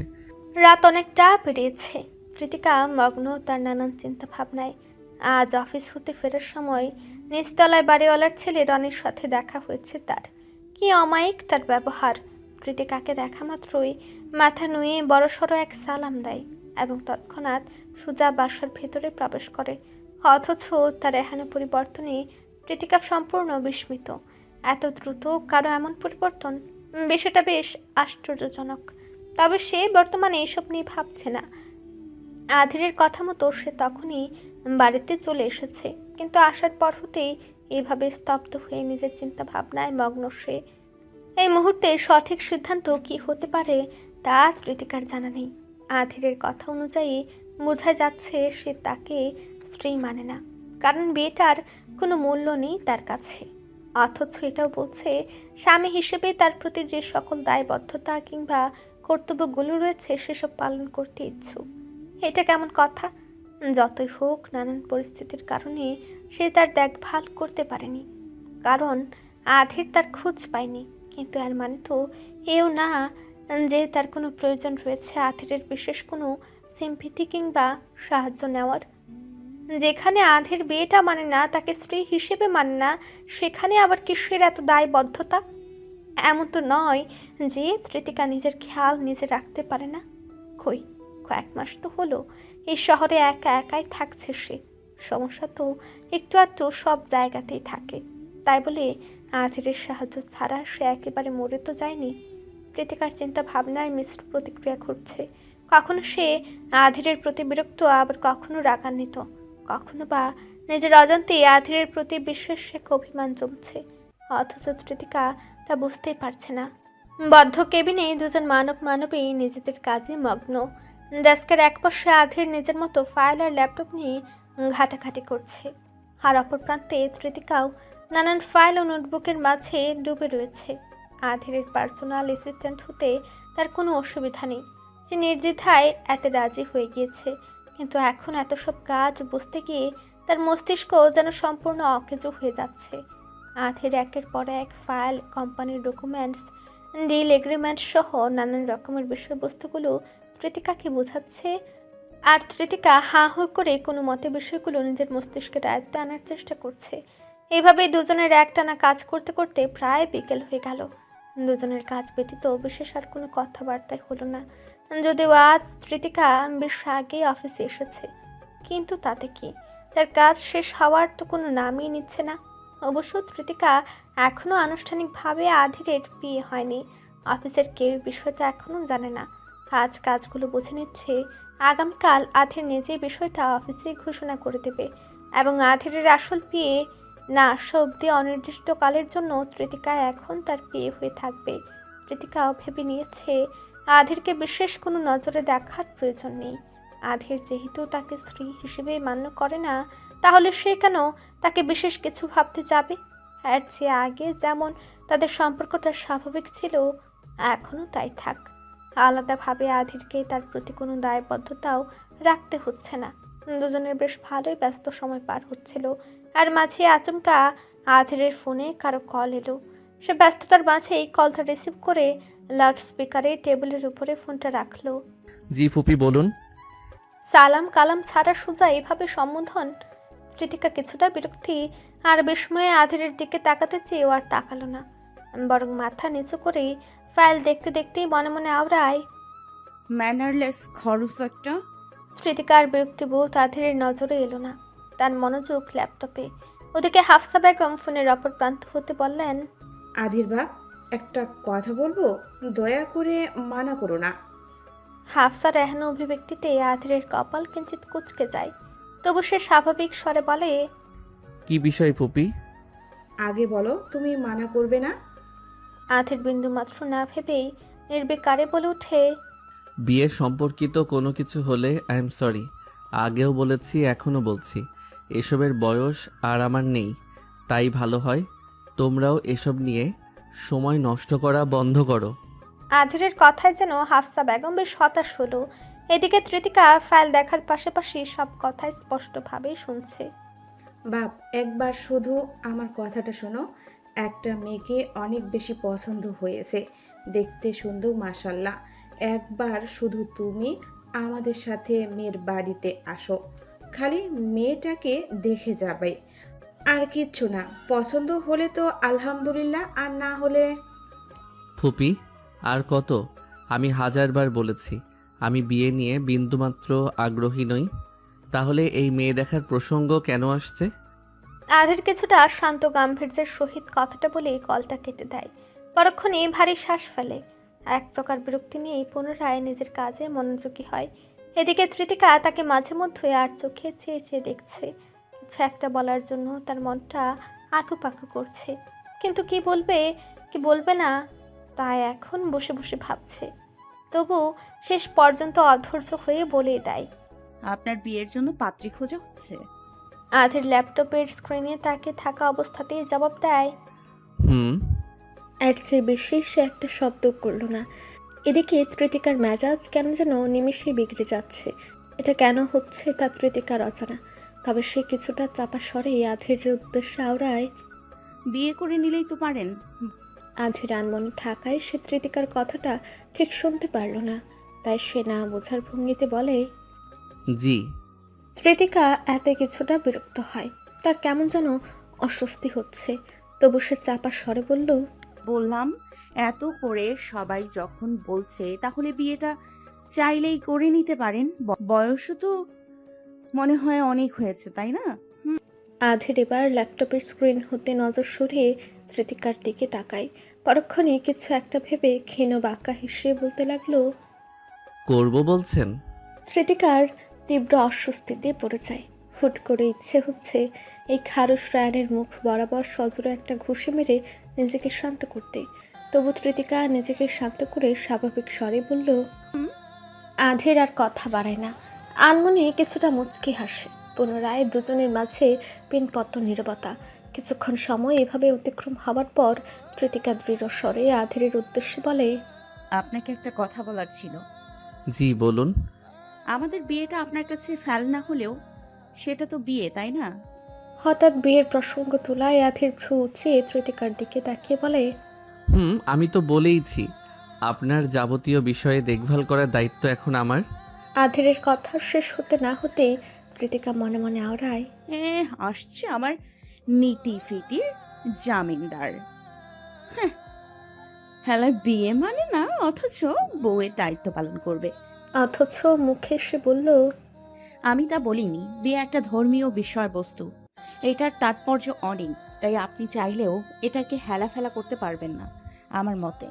রাত অনেকটা পেরিয়েছে। কৃতিকা মগ্ন তার নানান চিন্তা ভাবনায়। আজ অফিস হতে ফেরার সময় নিচতলায় বাড়িওয়ালার ছেলে রনির সাথে দেখা হয়েছে তার। কি অমায়িক তার ব্যবহার! কৃতিকাকে দেখা মাত্রই মাথা নুয়ে বড়সড় এক সালাম দেয় এবং তৎক্ষণাৎ সোজা বাসার ভেতরে প্রবেশ করে। অথচ তার এহেন পরিবর্তনে কৃতিকা সম্পূর্ণ বিস্মিত। এত দ্রুত কারো এমন পরিবর্তন, বিষয়টা বেশ আশ্চর্যজনক। তবে সে বর্তমানে এসব নিয়ে ভাবছে না। আধিরের কথা মতো সে তখনই বাড়িতে চলে এসেছে, কিন্তু আসার পর হতেই এইভাবে স্তব্ধ হয়ে নিজের চিন্তা ভাবনায় মগ্ন সে। এই মুহূর্তে সঠিক সিদ্ধান্ত কি হতে পারে তা কৃতিকার জানা নেই। আধিরের কথা অনুযায়ী বোঝা যাচ্ছে সে তাকে স্ত্রী মানে না, কারণ বিয়েটার কোনো মূল্য নেই তার কাছে। অথচ এটাও বলছে স্বামী হিসেবে তার প্রতি যে সকল দায়বদ্ধতা কিংবা কর্তব্যগুলো রয়েছে সেসব পালন করতে ইচ্ছুক। এটা কেমন কথা? যতই হোক নানান পরিস্থিতির কারণে সে তার দেখভাল করতে পারেনি, কারণ আধের তার খোঁজ পায়নি। কিন্তু এর মানে তো এও না যে তার কোনো প্রয়োজন রয়েছে আধেরের বিশেষ কোনো সিম্পিতি কিংবা সাহায্য নেওয়ার। যেখানে আধের বিয়েটা মানে না, তাকে স্ত্রী হিসেবে মানে না, সেখানে আবার কিসের এত দায়বদ্ধতা? এমন তো নয় যে তৃতিকা নিজের খেয়াল নিজে রাখতে পারে না। কই, কয়েক মাস তো হলো এই শহরে একা একাই থাকছে সে। সমস্যা তো একটু আধটু সব জায়গাতেই থাকে, তাই বলে আধেরের সাহায্য ছাড়া সে একেবারে মরে তো যায়নি। কৃতিকার চিন্তা ভাবনায় মিশ্র প্রতিক্রিয়া ঘটছে। কখনো সে আধেরের প্রতি বিরক্ত, আবার কখনো রাগান্বিত, কখনো বা নিজের অজান্তে আধেরের প্রতি বিশ্বাস এক অভিমান জমছে। অথচ কৃতিকা তা বুঝতেই পারছে না। বদ্ধ কেবিনে দুজন মানবী নিজেদের কাজে মগ্ন। ডেস্কের একপাশে আধের নিজের মতো ফাইল আর ল্যাপটপ নিয়ে ঘাটাঘাটি করছে, আর অপর প্রান্তে কৃতিকাও নানান ফাইল ও নোটবুকের মাঝে ডুবে রয়েছে। আধেরের পার্সোনাল অ্যাসিস্ট্যান্ট হতে তার কোনো অসুবিধা নেই, সে নির্দ্বিধায় এতে রাজি হয়ে গিয়েছে। কিন্তু এখন এত সব কাজ বুঝতে গিয়ে তার মস্তিষ্ক যেন সম্পূর্ণ অকেজো হয়ে যাচ্ছে। আধের একের পর এক ফাইল, কোম্পানির ডকুমেন্টস, ডিল এগ্রিমেন্ট সহ নানান রকমের বিষয়বস্তুগুলো কৃতিকাকে বোঝাচ্ছে, আর কৃতিকা হা হু করে কোনো মতে বিষয়গুলো নিজের মস্তিষ্কের আয়ত্তে আনার চেষ্টা করছে। এভাবেই দুজনের একটানা কাজ করতে করতে প্রায় বিকেল হয়ে গেল। দুজনের কাজ ব্যতীত বিশেষ আর কোনো কথাবার্তাই হলো না, যদিও আজ কৃতিকা বেশ আগেই অফিসে এসেছে। কিন্তু তাতে কি, তার কাজ শেষ হওয়ার তো কোনো নামই নিচ্ছে না। অবশ্য কৃতিকা এখনও আনুষ্ঠানিকভাবে আধেরের বিয়ে হয়নি, অফিসের কেউ বিষয়টা এখনও জানে না। আজ কাজগুলো বুঝে নিচ্ছে, আগামীকাল আধের নিজেই বিষয়টা অফিসে ঘোষণা করে দেবে, এবং আধেরের আসল বিয়ে না আসা অবধি অনির্দিষ্টকালের জন্য কৃতিকা এখন তার বিয়ে হয়ে থাকবে। কৃতিকাও ভেবে নিয়েছে আধেরকে বিশেষ কোনো নজরে দেখার প্রয়োজন নেই। আধের যেহেতু তাকে স্ত্রী হিসেবে মান্য করে না, তাহলে সে কেন তাকে বিশেষ কিছু ভাবতে যাবে? এর চেয়ে আগে যেমন তাদের সম্পর্কটা স্বাভাবিক ছিল, এখনও তাই থাক। আলাদাভাবে আধেরকে তার প্রতি কোনো দায়বদ্ধতাও রাখতে হচ্ছে না। দুজনের বেশ ভালোই ব্যস্ত সময় পার হচ্ছিল, আর মাঝে আচমকা আধেরের ফোনে কারো কল এলো। সে ব্যস্ততার মাঝেই কলটা রিসিভ করে লাউড স্পিকারে টেবিলের উপরে ফোনটা রাখলো। জি ফুপি বলুন। সালাম কালাম ছাড়া সোজা এভাবে সম্বোধন? কৃতিকা কিছুটা বিরক্তি আর বিস্ময়ে আধেরের দিকে তাকাতে চেয়েও আর তাকালো না, বরং মাথা নিচু করেই ফাইল দেখতে দেখতেই মনে মনে আওড়ায়, ম্যানারলেস খরচ একটা। কৃতিকার বিরক্তিবোধ আধেরের নজরে এলো না, তার মনোযোগ ল্যাপটপে। ওদিকে হাফসা বেগম ফোনের অপর প্রান্ত হতে বললেন, আধির বাপ, একটা কথা বলবো, দয়া করে মানা করো না। হাফসার এহেন অভিব্যক্তিতে আধেরের কপাল কিঞ্চিত কুঁচকে যায়, তবু সে স্বাভাবিক স্বরে বলে, কি বিষয় ফুপি? আগে বলো, তুমি মানা করবে না? আধের বিন্দু মাত্র না ভেবেই নির্বিকারে বলে ওঠে, বিয়ের সম্পর্কিত কোনো কিছু হলে আই এম সরি। আগেও বলেছি, এখনও বলছি, এসবের বয়স আর আমার নেই। তাই ভালো হয় তোমরাও এসব নিয়ে সময় নষ্ট করা বন্ধ করো। আধেরের কথায় যেন হাফসা বেগম বেশ হতাশ হলো। এদিকে তৃতিকা ফাইল দেখার পাশাপাশি সব কথাই স্পষ্টভাবেই শুনছে। বাপ, একবার শুধু আমার কথাটা শোনো। একটা মেয়েকে অনেক বেশি পছন্দ হয়েছে, দেখতে সুন্দর মাশাল্লাহ। একবার শুধু তুমি আমাদের সাথে মেয়ের বাড়িতে আসো, খালি মেয়েটাকে দেখে যাবে, আর কিচ্ছু না। পছন্দ হলে তো আলহামদুলিল্লাহ, আর না হলে। ফুপি আর কত? আমি হাজারবার বলেছি আমি বিয়ে নিয়ে বিন্দুমাত্র আগ্রহী নই। তাহলে এই মেয়ে দেখার প্রসঙ্গ কেন আসছে? আধের কিছুটা শান্ত গাম্ভীর্যের সহিত কথাটা বলে কলটা কেটে দেয়। পরক্ষণে ভারী শ্বাস ফেলে, এক প্রকার বিরক্তি নিয়েই পুনরায় নিজের কাজে মনোযোগী হয়। এদিকে তৃতিকা তাকে মাঝে মধ্যে আর চোখে চেয়ে চেয়ে দেখছে। কিছু একটা বলার জন্য তার মনটা আঁকুপাকু করছে, কিন্তু কি বলবে কি বলবে না তাই এখন বসে বসে ভাবছে। তবু শেষ পর্যন্ত অধৈর্য হয়ে বলে দেয়, আপনার বিয়ের জন্য পাত্রী খোঁজা হচ্ছে? আধের ল্যাপটপের স্ক্রিনে তাকে থাকা অবস্থাতেই জবাব দেয়। হুম। এর চেয়ে বেশি সে একটা শব্দ করলো না। এদিকে তৃতিকার মেজাজ কেন যেন নিমিষেই বিগড়ে যাচ্ছে। এটা কেন হচ্ছে তা তৃতিকার অজানা। তবে সে কিছুটা চাপা স্বরে আধের উদ্দেশ্যে আওড়ায়। বিয়ে করে নিলেই তো পারেন। আধের আনমনে থাকায় সে তৃতিকার কথাটা ঠিক শুনতে পারল না। তাই সে না বোঝার ভঙ্গিতে বলে। জি। তৃতিকা এতে কিছুটা বিরক্ত হয়। তার কেমন যেন অস্বস্তি হচ্ছে। তবু সে চাপা স্বরে বলল, বললাম, এত করে সবাই যখন বলছে তাহলে বিয়েটা চাইলেই করে নিতে পারেন। বয়সও তো মনে হয় অনেক হয়েছে, তাই না? আধের এবার ল্যাপটপের স্ক্রিন হতে নজর সরিয়ে তৃতিকার দিকে তাকায়। পরক্ষণে কিছু একটা ভেবে ক্ষীণ বাঁকা হেসে বলতে লাগলো। করব বলছেন? তৃতিকার তীব্র অস্বস্তিতে পড়ে যায়। হুট করে ইচ্ছে হচ্ছে এই খারুশ রায়ানের মুখ বরাবর সজোরে একটা ঘুষি মেরে নিজেকে শান্ত করতে। তবু তৃতিকা নিজেকে শান্ত করে স্বাভাবিক স্বরে বলল। আধের আর কথা বাড়ায় না। আনমনে কিছুটা মুচকি হাসে। পুনরায় দুজনের মাঝে পিনপত্র নীরবতা। কিছুক্ষণ সময় এভাবে অতিক্রম হবার পর তৃতিকা দৃঢ় স্বরে আধেরের উদ্দেশ্যে বলে। আপনাকে একটা কথা বলার ছিল। জি বলুন। আমাদের বিয়েটা আপনার কাছে ফেল না হলেও সেটা তো বিয়ে, তাই না? হঠাৎ বিয়ের প্রসঙ্গ তোলায় আধের ভ্রু উঁচিয়ে তৃতিকার দিকে তাকিয়ে বলে। আমি তো বলেইছি, আপনার যাবতীয় বিষয়ে দেখভাল করার দায়িত্ব এখন আমার। আধেরের কথা শেষ হতে না হতেই কৃতিকা মনে মনে আওড়ায়। আসছে আমার নীতি ফিটির জামিনদার। হ্যাঁ, বিয়ে মানে না, অথচ বউয়ের দায়িত্ব পালন করবে। অথচ মুখে সে বলল। আমি তা বলিনি। বিয়ে একটা ধর্মীয় বিষয়বস্তু। এটার তাৎপর্য অনেক। তাই আপনি চাইলেও এটাকে হেলাফেলা করতে পারবেন না আমার মতে।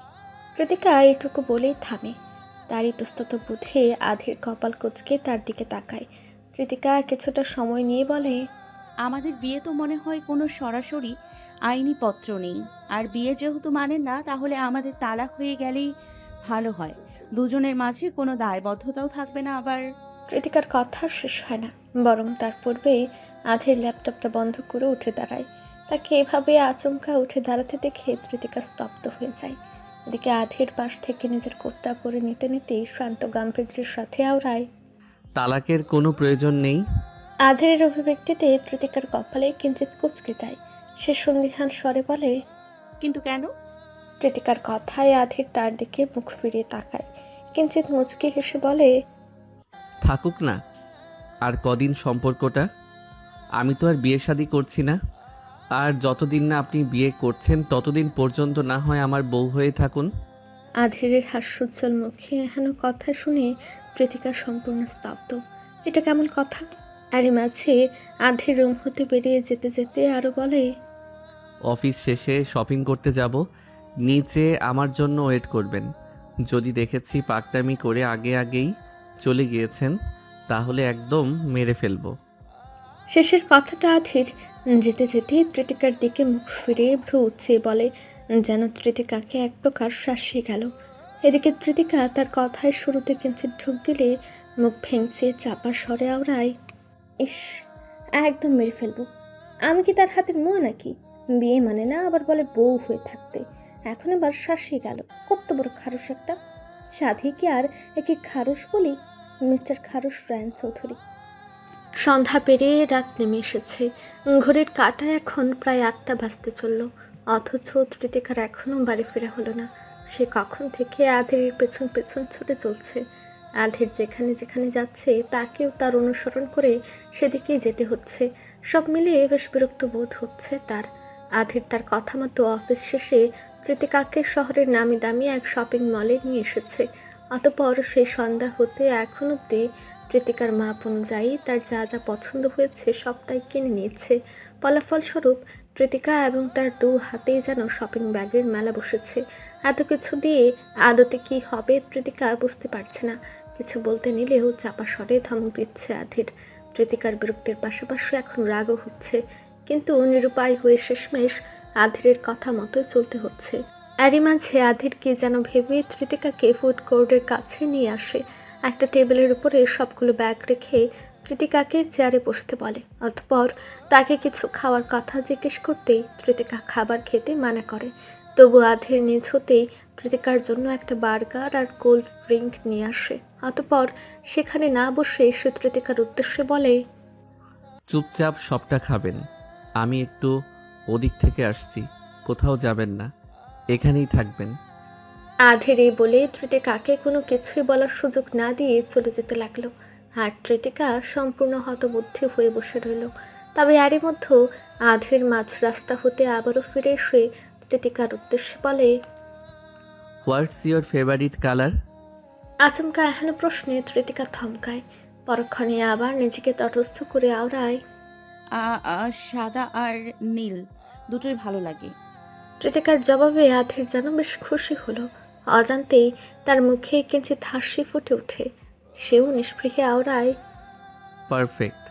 কৃতিকা এটুকু বলেই থামে। তার ইতস্তত বুধে আধের কপাল কুঁচকে তার দিকে তাকায়। কৃতিকা কিছুটা সময় নিয়ে বলে। আমাদের বিয়ে তো মনে হয় কোনো সরাসরি আইনি পত্র নেই। আর বিয়ে যেহেতু মানেন না, তাহলে আমাদের তালাক হয়ে গেলেই ভালো হয়। দুজনের মাঝে কোনো দায়বদ্ধতাও থাকবে না। আবার কৃতিকার কথা শেষ হয় না, বরং তার পূর্বেই আধের ল্যাপটপটা বন্ধ করে উঠে দাঁড়ায়। তাকে এভাবে আচমকা উঠে দাঁড়াতে দেখে কৃতিকা স্তব্ধ হয়ে যায়। এদিকে আধের পাশ থেকে নিজের কোটটা পরে নিতে নিতেই শান্ত গাম্ভীর্যের সাথে আওড়ায়। তালাকের কোনো প্রয়োজন নেই। আধের অভিব্যক্তিতে কৃতিকার কপালে কিঞ্চিত কুঁচকে যায়। সে সন্দিহান স্বরে বলে। কিন্তু কেন? কৃতিকার কথায় আধের তার দিকে মুখ ফিরিয়ে তাকায়। কিঞ্চিত মুচকি হেসে বলে। থাকুক না আর কদিন সম্পর্কটা। আমি তো আর বিয়ে শাদী করছি না। আর যতদিন না আপনি বিয়ে করছেন ততদিন পর্যন্ত না হয় আমার বউ হয়ে থাকুন। আধেরের হাস্যোজ্জ্বল মুখে এহেন কথা শুনে কৃতিকা সম্পূর্ণ স্তব্ধ। এটা কেমন কথা? আরে মাঝে আধের রুম হতে বেরিয়ে যেতে যেতে আরো বলে। অফিস শেষে শপিং করতে যাব, নিচে আমার জন্য ওয়েট করবেন। যদি দেখেছি পাকটামি করে আগেই চলে গিয়েছেন, তাহলে একদম মেরে ফেলবো। শেষের কথাটা আধের যেতে যেতে কৃতিকার দিকে মুখ ফিরে ভ্রু উঁচিয়ে বলে, যেন কৃতিকাকে এক প্রকার শাসিয়ে গেল। এদিকে কৃতিকা তার কথায় শুরুতে কিঞ্চিত ঢুক গেলে মুখ ভেঙচে চাপা স্বরে আওড়ায়। ইস, একদম মেরে ফেলবো। আমি কি তার হাতের মুয়া নাকি? বিয়ে মানে না, আবার বলে বউ হয়ে থাকতে। এখন এবার শাসিয়ে গেল। কত বড় খারুস একটা! সাধে কি আর একে খারুস বলি? মিস্টার খারুস রায়ান চৌধুরী। সন্ধ্যা পেরিয়ে রাত নেমে এসেছে। ঘড়ির কাঁটা এখন প্রায় 8টা বাজতে চলল। অথচ তৃতিকার এখনও বাড়ি ফেরা হলো না। সে কখন থেকে আধের পেছন পেছন ছুটে চলছে। আধের যেখানে যেখানে যাচ্ছে তাকেও তার অনুসরণ করে সেদিকেই যেতে হচ্ছে। সব মিলিয়ে বেশ বিরক্ত বোধ হচ্ছে তার। আধের তার কথা মতো অফিস শেষে কৃতিকাকে শহরের নামি দামি এক শপিং মলে নিয়ে এসেছে। অতপর সেই সন্ধ্যা হতে এখন অবধি কৃতিকার মাপ অনুযায়ী তার যা যা পছন্দ হয়েছে সবটাই কিনে নিয়েছে। ফলাফলস্বরূপ কৃতিকা এবং তার 2 হাতেই যেন শপিং ব্যাগের মেলা বসেছে। এত কিছু দিয়ে আদতে কি হবে কৃতিকা বুঝতে পারছে না। কিছু বলতে নিলেও চাপা স্বরে ধমক দিচ্ছে আধের। কৃতিকার বিরক্তির পাশাপাশি এখন রাগও হচ্ছে, কিন্তু নিরুপায় হয়ে শেষমেশ আধেরের কথা মতোই চলতে হচ্ছে। এরই মাঝে আধের কি যেন ভেবে কৃতিকাকে ফুড কোর্টের কাছে নিয়ে আসে। একটা টেবিলের উপরে সবগুলো ব্যাগ রেখে কৃতিকাকে চেয়ারে বসতে বলে। অতঃপর তাকে কিছু খাওয়ার কথা জিজ্ঞেস করতেই কৃতিকা খাবার খেতে মানা করে। তবু আধের নিজ হতেই কৃতিকার জন্য একটা বার্গার আর কোল্ড ড্রিঙ্ক নিয়ে আসে। অতঃপর সেখানে না বসে সে কৃতিকার উদ্দেশ্যে বলে, চুপচাপ সবটা খাবেন। আমি একটু ওদিক থেকে আসছি, কোথাও যাবেন না, এখানেই থাকবেন। আধের এই বলে কৃতিকাকে কোনো কিছুই বলার সুযোগ না দিয়ে চলে যেতে লাগলো। আর কৃতিকা সম্পূর্ণ হতবুদ্ধি হয়ে বসে রইল। তবে এরই মধ্যে আধের মাঝ রাস্তা হতে আবারও ফিরে এসে কৃতিকার উদ্দেশ্যে বলে, হোয়াটস ইয়োর ফেভারিট কালার? আচমকা এহেন প্রশ্নে কৃতিকা থমকায়। পরক্ষণে আবার নিজেকে তটস্থ করে আওড়ায়, সাদা আর নীল দুটোই ভালো লাগে। কৃতিকার জবাবে আধের যেন বেশ খুশি হলো। অজান্তেই তার মুখে কিঞ্চিৎ হাসি ফুটে ওঠে। সেও নিষ্পৃহে আওড়ায়, পারফেক্ট।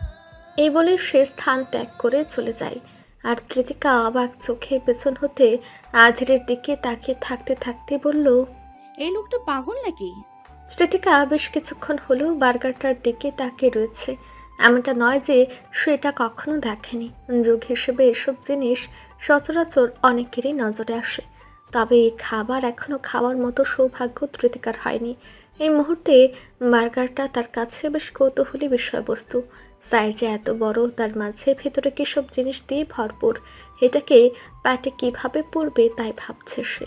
এই বলে সে স্থান ত্যাগ করে চলে যায়। আর কৃতিকা অবাক চোখে পেছন হতে আধেরের দিকে তাকিয়ে থাকতে থাকতে বলল, এই লোকটা পাগল নাকি? কৃতিকা বেশ কিছুক্ষণ হলেও বার্গারটার দিকে তাকিয়ে রয়েছে। এমনটা নয় যে সে এটা কখনো দেখেনি। যুগ হিসেবে এসব জিনিস সচরাচর অনেকেরই নজরে আসে। তবে এই খাবার এখনো খাওয়ার মতো সৌভাগ্য কৃতিকার হয়নি। এই মুহূর্তে বার্গারটা তার কাছে বেশ কৌতূহলী বিষয়বস্তু। সাইজে এত বড়, তার মাঝে ভেতরে কি সব জিনিস দিয়ে ভরপুর। এটাকে প্যাটে কিভাবে পড়বে তাই ভাবছে সে।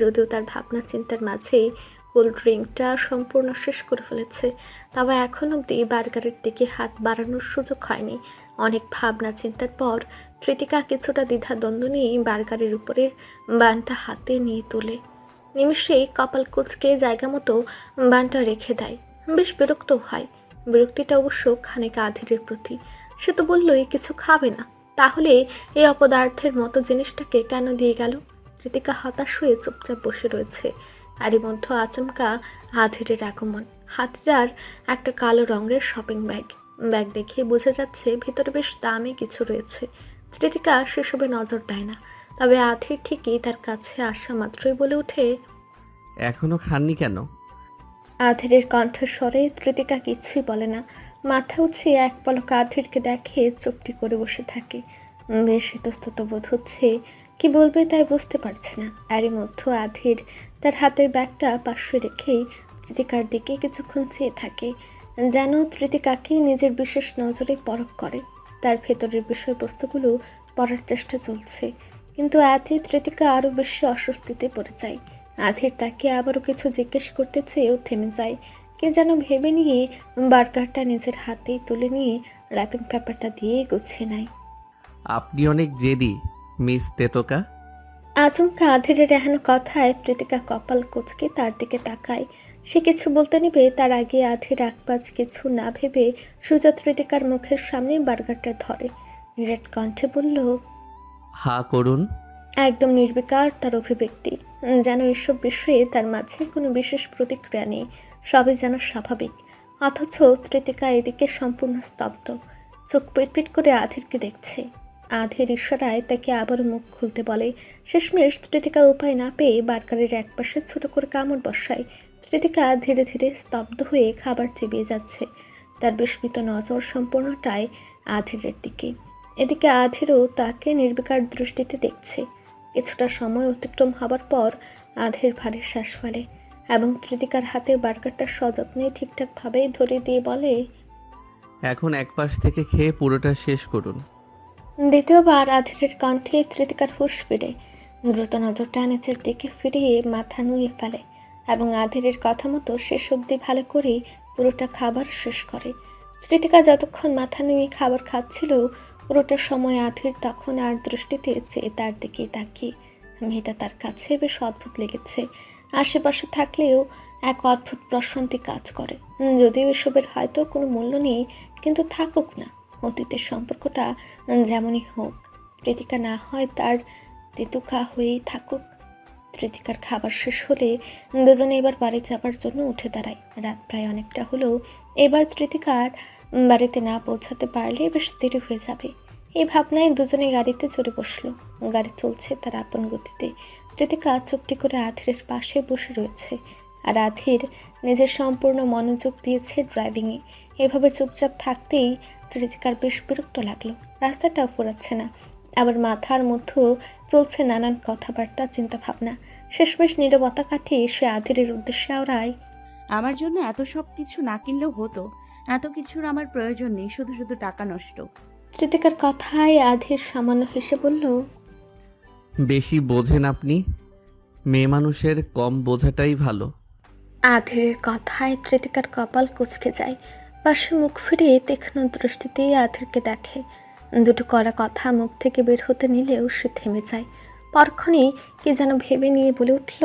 যদিও তার ভাবনা চিন্তার মাঝেই কোল্ড ড্রিঙ্কটা সম্পূর্ণ শেষ করে ফেলেছে, তবে এখন অবধি বার্গারের দিকে হাত বাড়ানোর সুযোগ হয়নি। অনেক ভাবনা চিন্তার পর কৃতিকা কিছুটা দ্বিধাদ্বন্দ্ব নিয়ে বার্গারের উপরের বানটা হাতে নিয়ে তোলে। নিমিষেই কপাল কুঁচকে জায়গা মতো বানটা রেখে দেয়। বেশ বিরক্ত হয়। বিরক্তিটা অবশ্য খানিক আধেরের প্রতি। সে তো বললই কিছু খাবে না, তাহলে এই অপদার্থের মতো জিনিসটাকে কেন দিয়ে গেল? কৃতিকা হতাশ হয়ে চুপচাপ বসে রয়েছে। এরই মধ্যে আচমকা আধেরের আগমন। হাতিটার একটা কালো রঙের শপিং ব্যাগ। ব্যাগ দেখে বোঝা যাচ্ছে ভিতরে বেশ দামি কিছু রয়েছে। কৃতিকা সেসবে নজর দেয় না। তবে আধের ঠিকই তার কাছে আসা মাত্রই বলে ওঠে, এখনো খাননি কেন? আধেরের কণ্ঠস্বরে কৃতিকা কিছুই বলে না। মাথা উঠিয়ে এক পলক আধেরকে দেখে চুপটি করে বসে থাকে। বেশ ইতস্তত বোধ হচ্ছে, কি বলবে তাই বুঝতে পারছে না। এরই মধ্যে আধের তার হাতের ব্যাগটা পাশে রেখেই কৃতিকার দিকে কিছুক্ষণ চেয়ে থাকে, যেন কৃতিকাকে নিজের বিশেষ নজরে পরখ করে। তার ভেতরের বিষয়বস্তুগুলো পড়ার চেষ্টা চলছে, কিন্তু আধের কৃতিকা আরও বেশি অস্বস্তিতে পড়ে যায়। আধের তাকে আবারও কিছু জিজ্ঞেস করতে চেয়েও থেমে যায়। কে যেন ভেবে নিয়ে বার্গারটা নিজের হাতেই তুলে নিয়ে র্যাপিং পেপারটা দিয়ে গুছিয়ে নেয়। আপনি অনেক জেদি মিস তেতোকা। আচমকা আধেরের এহেন কথায় কৃতিকা কপাল কুঁচকে তার দিকে তাকায়। সে কিছু বলতে নেবে তার আগে আধের আকবাজ কিছু না ভেবে সোজা কৃতিকার মুখের সামনে বার্গারটা ধরে। নিরেট কণ্ঠে বলল, হা করুন। একদম নির্বিকার তার অভিব্যক্তি। যেন এসব বিষয়ে তার মাঝে কোনো বিশেষ প্রতিক্রিয়া নেই। সবই যেন স্বাভাবিক। অথচ কৃতিকা এদিকে সম্পূর্ণ স্তব্ধ। চোখ পিটপিট করে আধেরকে দেখছে। আধের ইশারায় তাকে আবারও মুখ খুলতে বলে। শেষমেশ কৃতিকা উপায় না পেয়ে বার্গারের একপাশে ছোট করে কামড় বসায়। কৃতিকা ধীরে ধীরে স্তব্ধ হয়ে খাবার চিবিয়ে যাচ্ছে। তার বিস্মিত নজর সম্পূর্ণটাই আধেরের দিকে। এদিকে আধেরও তাকে নির্বিকার দৃষ্টিতে দেখছে। কিছুটা সময় অতিক্রম হবার পর আধের ভারী শ্বাস ফেলে এবং কৃতিকার হাতে বার্গারটা সযত্নে ঠিকঠাকভাবে ধরে দিয়ে বলে, এখন এক পাশ থেকে খেয়ে পুরোটা শেষ করুন। দ্বিতীয়বার আধেরের কণ্ঠে কৃতিকার হুঁশ ফিরে। দ্রুত নজরটা নিচের দিকে ফিরিয়ে মাথা নুয়ে ফেলে এবং আধেরের কথা মতো শেষ অবধি ভালো করে পুরোটা খাবার শেষ করে। কৃতিকা যতক্ষণ মাথা নুয়ে খাবার খাচ্ছিল, পুরোটা সময় আধের তখন আর দৃষ্টিতে চেয়ে তার দিকেই তাকিয়ে। মেয়েটা তার কাছে বেশ অদ্ভুত লেগেছে। আশেপাশে থাকলেও এক অদ্ভুত প্রশান্তি কাজ করে। যদিও এসবের হয়তো কোনো মূল্য নেই, কিন্তু থাকুক না, অতীতের সম্পর্কটা যেমনই হোক, কৃতিকা না হয় তার তেতুকা হয়েই থাকুক। কৃতিকার খাবার শেষ হলে দুজনে এবার বাড়ি যাবার জন্য উঠে দাঁড়ায়। রাত প্রায় অনেকটা হলেও এবার কৃতিকার বাড়িতে না পৌঁছাতে পারলে বেশ দেরি হয়ে যাবে। এই ভাবনায় দুজনে গাড়িতে চড়ে বসলো। গাড়ি চলছে তার আপন গতিতে। কৃতিকা চুপটি করে আধেরের পাশে বসে রয়েছে আর আধের নিজের সম্পূর্ণ মনোযোগ দিয়েছে ড্রাইভিংয়ে। এভাবে চুপচাপ থাকতেই ত্রিতিকার বেশ বিরক্ত লাগলো। রাস্তাটাও ফুরাচ্ছে না, আবার মাথার মধ্যেও চলছে নানান কথাবার্তা, চিন্তাভাবনা। শেষমেশ নীরবতা কাটিয়ে সে আধিরের উদ্দেশ্যে আওড়ায়, আমার জন্য এত সব কিছু না কিনলেও হতো। এত কিছুর আমার প্রয়োজন নেই, শুধু শুধু টাকা নষ্ট। ত্রিতিকার কথায় আধির সামান্য হেসে বলল, বেশি বোঝেন আপনি, মেয়ে মানুষের কম বোঝাটাই ভালো। আধিরের কথায় ত্রিতিকার কপাল কুঁচকে যায়। পাশে মুখ ফিরে তীক্ষ্ণ দৃষ্টিতেই আধিরকে দেখে। দুটো কড়া কথা মুখ থেকে বের হতে নিলেও সে থেমে যায়। পরক্ষণেই কি যেন ভেবে নিয়ে বলে উঠল,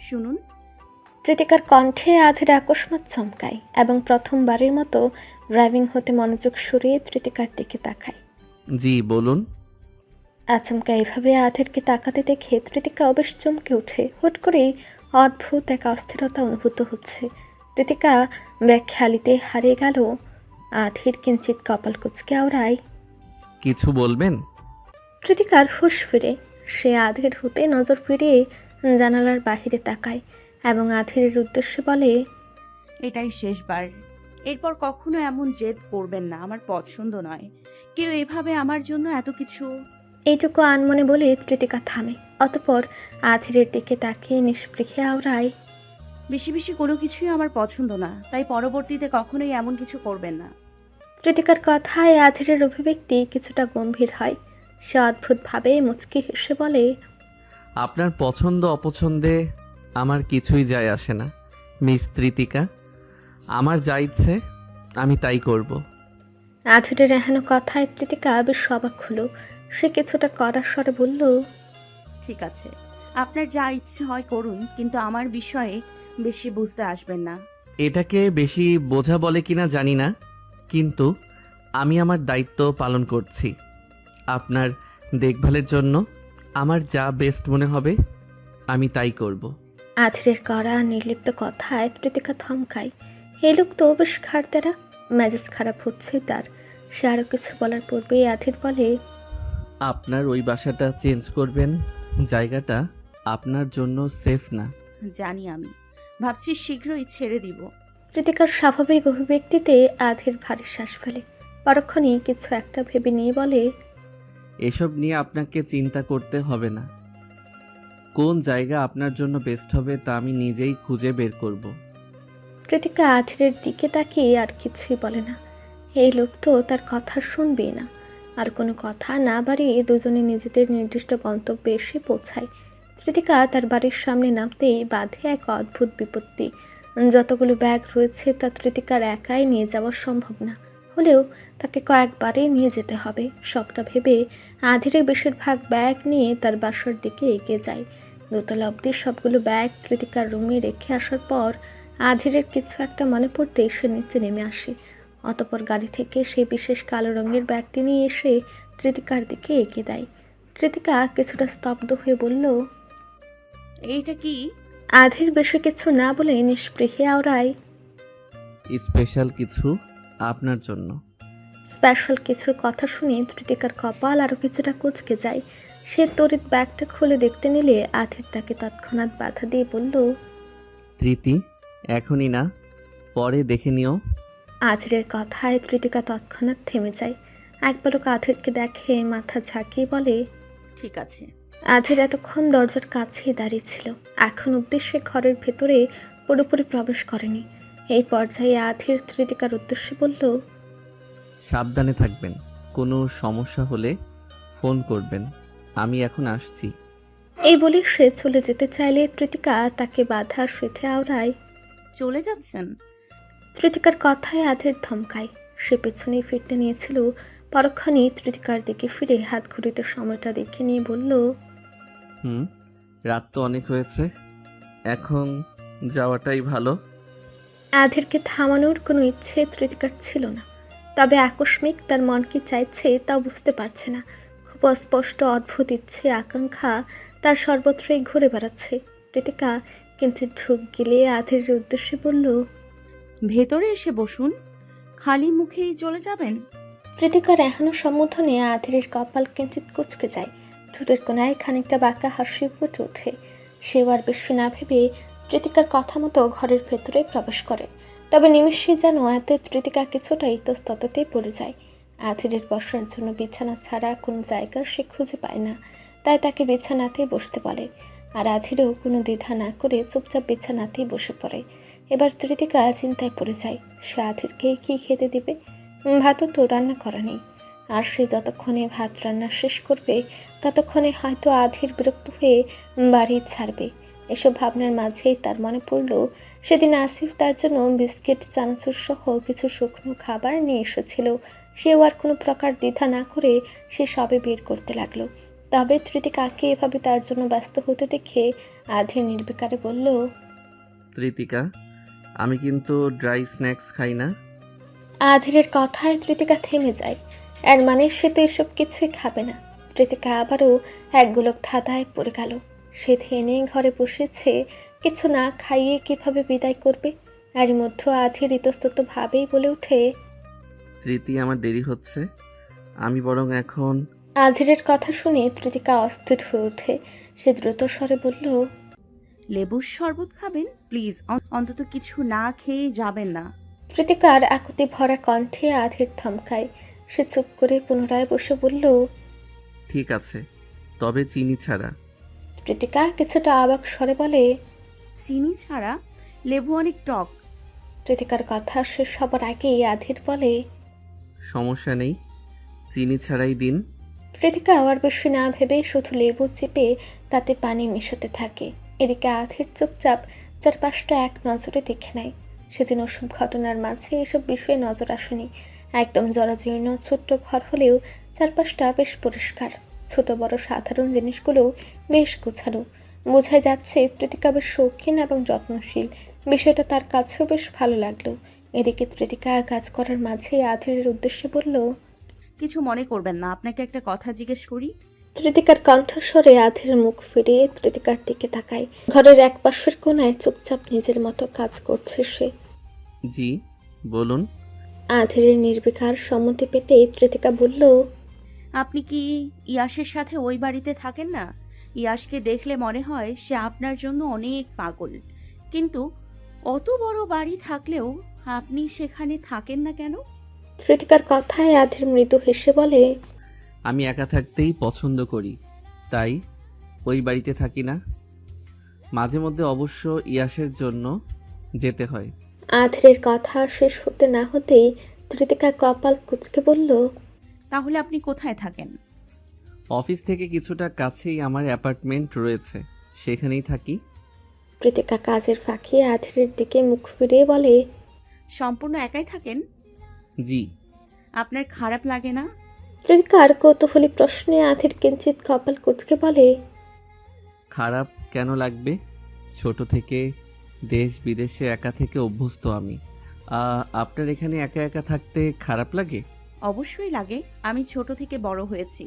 শুনুন। ত্রিতিকার কণ্ঠে আধির আকস্মাত চমকায় এবং প্রথমবারের মতো ড্রাইভিং হতে মনোযোগ সরিয়ে ত্রিতিকার দিকে তাকায়। জি বলুন। আচমকা এভাবে আধিরকে তাকাতে দেখে ত্রিতিকাও বেশ চমকে ওঠে। হুট করেই অদ্ভুত এক অস্থিরতা অনুভূত হচ্ছে। ত্রিতিকা ব্যাখ্যালিতে হারিয়ে গেল। আধির কিঞ্চিত কপাল কুঁচকে আওড়ায়, কিছু বলবেন? ত্রিতিকার হুঁশ ফিরে। সে আধির হতে নজর ফিরিয়ে জানালার বাহিরে তাকায় এবং আধিরের উদ্দেশ্যে বলে, এটাই শেষবার। এরপর কখনো এমন জেদ করবেন না, আমার পছন্দ নয় কেউ এভাবে আমার জন্য এত কিছু। এইটুকু আনমনে বলে ত্রিতিকা থামে। অতঃপর আধিরের দিকে তাকিয়ে নিষ্পৃহে আওড়ায়, বেশি বেশি কোনো কিছুই আমার পছন্দ না, তাই পরবর্তীতে কখনোই এমন কিছু করবেন না। ত্রিতিকার কথায় আধিরের অভিব্যক্তি কিছুটা গম্ভীর হয়। সে অদ্ভুতভাবে মুচকি হেসে বলে, আপনার পছন্দ অপছন্দে আমার কিছুই যায় আসে না মিস ত্রিতিকা। আমার যা ইচ্ছে আমি তাই করব। আধিরের এহেন কথায় ত্রিতিকা বেশ অবাক হলো। সে কিছুটা কড়া স্বরে বলল, ঠিক আছে, আপনার যা ইচ্ছে হয় করুন, কিন্তু আমার বিষয়ে বেশি বুঝতে আসবেন না। এটাকে বেশি বোঝা বলে কিনা জানি না, কিন্তু আমি আমার দায়িত্ব পালন করছি। আপনার দেখভালের জন্য আমার যা বেস্ট মনে হবে আমি তাই করব। আধিরের কড়া নির্লিপ্ত কথায় ত্রিতিকা থমকায়। এই লোক তো বেশ খাড়তেরা, মেজাজ খারাপ হচ্ছে তার। সে আরও কিছু বলার পূর্বেই আধির বলে, আপনার ওই বাসাটা চেঞ্জ করবেন, জায়গাটা আপনার জন্য সেফ না। জানি, আমি ভাবছি শীঘ্রই ছেড়ে দিব। ত্রিতিকার স্বাভাবিক অভিব্যক্তিতে আধির ভারী শ্বাস ফেলে। পরক্ষণেই কিছু একটা ভেবে নিয়ে বলে, এসব নিয়ে আপনাকে চিন্তা করতে হবে না। কোন জায়গা আপনার জন্য বেস্ট হবে তা আমি নিজেই খুঁজে বের করব। কৃতিকা আধিরের দিকে তাকিয়ে আর কিছুই বলে না। এই লোক তো তার কথা শুনবেই না। আর কোনো কথা না বাড়িয়ে দুজনে নিজেদের নির্দিষ্ট গন্তব্যে এসে পৌঁছায়। কৃতিকা তার বাড়ির সামনে নামতেই বাধে এক অদ্ভুত বিপত্তি। যতগুলো ব্যাগ রয়েছে তা কৃতিকার একাই নিয়ে যাওয়া সম্ভব না, হলেও তাকে কয়েকবারই নিয়ে যেতে হবে। সবটা ভেবে আধিরে বেশিরভাগ ব্যাগ নিয়ে তার বাসার দিকে এগিয়ে যায়। দোতলা অবধি সবগুলো ব্যাগ কৃতিকার রুমে রেখে আসার পর আধিরের কিছু একটা মনে পড়তেই সে নিচে নেমে আসে। অতঃপর গাড়ি থেকে সেই বিশেষ কালো রঙের ব্যাগটি নিয়ে এসে কৃতিকার দিকে এগিয়ে দেয়। কৃতিকা কিছুটা স্তব্ধ হয়ে বলল, এইটা কি? আধির বেশি কিছু না বলে নিষ্পৃহে আওড়ায়, স্পেশাল কিছু আপনার জন্য। স্পেশাল কিছুর কথা শুনে কৃতিকার কপাল আরও কিছুটা কুঁচকে যায়। সে তড়িৎ ব্যাগটা খুলে দেখতে নিলে আধির তাকে তৎক্ষণাৎ বাধা দিয়ে বলল, তৃতি, এখনই না, পরে দেখে নিও। আধিরের কথায় কৃতিকা তৎক্ষণাৎ থেমে যায়। এক পলক আধিরকে দেখে মাথা ঝাঁকিয়ে বলে, ঠিক আছে। আধির এতক্ষণ দরজার কাছেই দাঁড়িয়েছিল। এখন অবধি সে ঘরের ভেতরে পুরোপুরি প্রবেশ করেনি। এই পর্যায়ে আধির কৃতিকার উদ্দেশ্যে বলল, সাবধানে থাকবেন, কোনো সমস্যা হলে ফোন করবেন, আমি এখন আসছি। এই বলে সে চলে যেতে চাইলে কৃতিকা তাকে বাধা সেথে আওড়ায়। চলে যাচ্ছেন? কৃতিকার কথায় আধির থমকায়। সে পেছনেই ফিরতে নিয়েছিল। পরক্ষণেই কৃতিকার দিকে ফিরে হাত ঘড়িতে সময়টা দেখে নিয়ে বলল, রাত তো অনেক হয়েছে, এখন যাওয়াটাই ভালো। আধিরকে থামানোর কোনো ইচ্ছে কৃতিকার ছিল না, তবে আকস্মিক তার মন কি চাইছে তাও বুঝতে পারছে না। খুব অস্পষ্ট অদ্ভুত ইচ্ছে আকাঙ্ক্ষা তার সর্বত্রই ঘুরে বেড়াচ্ছে। কৃতিকা কিন্তু ঢুক গিলে আধিরের উদ্দেশ্যে বলল, ভেতরে এসে বসুন। খালি মুখেই চলে যাবেন? কৃতিকার এখনো সম্বোধনে আধিরের কপাল কিঞ্চিত কুঁচকে যায়। ঠোঁটের কোনায় খানিকটা বাঁকা হাসি ফুটে ওঠে। সেও আর বেশি না ভেবে কৃতিকার কথা মতো ঘরের ভেতরে প্রবেশ করে। তবে নিমেষে যেন এত কৃতিকা কিছুটা ইতস্তততেই পড়ে যায়। আধিরের বসার জন্য বিছানা ছাড়া কোনো জায়গা সে খুঁজে পায় না, তাই তাকে বিছানাতেই বসতে বলে। আর আধিরও কোনো দ্বিধা না করে চুপচাপ বিছানাতেই বসে পড়ে। এবার কৃতিকা চিন্তায় পড়ে যায়, সে আধিরকে কী খেতে দিবে। ভাতও তো রান্না করা নেই, আর সে যতক্ষণে ভাত রান্না শেষ করবে ততক্ষণে হয়তো আধির বিরক্ত হয়ে বাড়ি ছাড়বে। এসব ভাবনার মাঝেই তার মনে পড়ল সেদিন আসিফ তার জন্য বিস্কিট, চানাচুর সহ কিছু শুকনো খাবার নিয়ে এসেছিল। সেও আর কোনো প্রকার দ্বিধা না করে সে সবে বের করতে লাগলো। তবে কৃতিকাকে এভাবে তার জন্য ব্যস্ত হতে দেখে আধির নির্বিকারে বলল, কৃতিকা, আমি কিন্তু ড্রাই স্ন্যাক্স খাই না। আধিরের কথায় কৃতিকা থেমে যায়। এর মানে সে তো এসব কিছুই খাবে না। কৃতিকা আবারও এক গোলক ধাঁধায় পড়ে গেল। সে থেনে ঘরে বসেছে, কিছু না খাইয়ে কিভাবে বিদায় করবে। এর মধ্যে আধির ইতস্তত ভাবেই বলে ওঠে, স্মৃতি, আমার দেরি হচ্ছে, আমি বরং এখন। আধিরের কথা শুনে কৃতিকা অস্থির হয়ে ওঠে। সে দ্রুত স্বরে বলল, লেবুর শরবত খাবেন প্লিজ, অন্তত কিছু না খেয়ে যাবেন না। কৃতিকার আকুতি ভরা কণ্ঠে আধির থমকায়। সে চুপ করে পুনরায় বসে বলল, ঠিক আছে, তবে চিনি ছাড়া। কৃতিকা কিছুটা অবাক স্বরে বলে, চিনি ছাড়া? লেবু অনেক টক। কৃতিকার কথা শেষ হবার আগেই আধির বলে, সমস্যা নেই, চিনি ছাড়াই দিন। কৃতিকা আর বেশি না ভেবে শুধু লেবু চিপে তাতে পানি মেশাতে থাকে। এদিকে আধির চুপচাপ চারপাশটা এক নজরে দেখে নেয়। সেদিন ওসব ঘটনার মাঝে এসব বিষয়ে নজর আসেনি। একদম জরাজীর্ণ ছোট্ট ঘর হলেও চারপাশটা বেশ পরিষ্কার। ছোট বড় সাধারণ জিনিসগুলো বেশ গোছানো। বোঝাই যাচ্ছে কৃতিকা বেশ শৌখিন এবং যত্নশীল। বিষয়টা তার কাছেও বেশ ভালো লাগলো। এদিকে কৃতিকা কাজ করার মাঝে আধিরের উদ্দেশ্যে বলল, কিছু মনে করবেন না, আপনাকে একটা কথা জিজ্ঞেস করি। কৃতিকার কণ্ঠস্বরে আধির মুখ ফিরিয়ে কৃতিকার দিকে তাকায়। ঘরের এক পাশের কোণায় চুপচাপ নিজের মতো কাজ করছে সে। জি, বলুন। আধিরের নির্বিকার সম্মতি পেতে কৃতিকা বলল, আপনি কি ইয়াসের সাথে ওই বাড়িতে থাকেন না? ইয়াসকে দেখলে মনে হয় সে আপনার জন্য অনেক পাগল, কিন্তু অত বড় বাড়ি থাকলেও আপনি সেখানে থাকেন না কেন? কৃতিকার কথায় আধির মৃদু হেসে বলে, আমি একা থাকতেই পছন্দ করি, তাই ওই বাড়িতে থাকি না। মাঝে মধ্যে অবশ্য ইয়াসের জন্য যেতে হয়। আধিরের কথা শেষ হতে না হতেই কৃতিকা কপাল কুঁচকে বলল, তাহলে আপনি কোথায় থাকেন? অফিস থেকে কিছুটা কাছেই আমার অ্যাপার্টমেন্ট রয়েছে, সেখানেই থাকি। কৃতিকা কাজের ফাঁকে আধিরের দিকে মুখ ফিরিয়ে বলে, সম্পূর্ণ একাই থাকেন? জি। আপনার খারাপ লাগে না? কৃতিকার কৌতূহলী প্রশ্নে আধির কিঞ্চিত কপাল কুঁচকে বলে, খারাপ কেন লাগবে? ছোট থেকে দেশ বিদেশে একা থেকে অভ্যস্ত আমি। আপনার এখানে একা একা থাকতে খারাপ লাগে? অবশ্যই লাগে। আমি ছোট থেকে বড় হয়েছি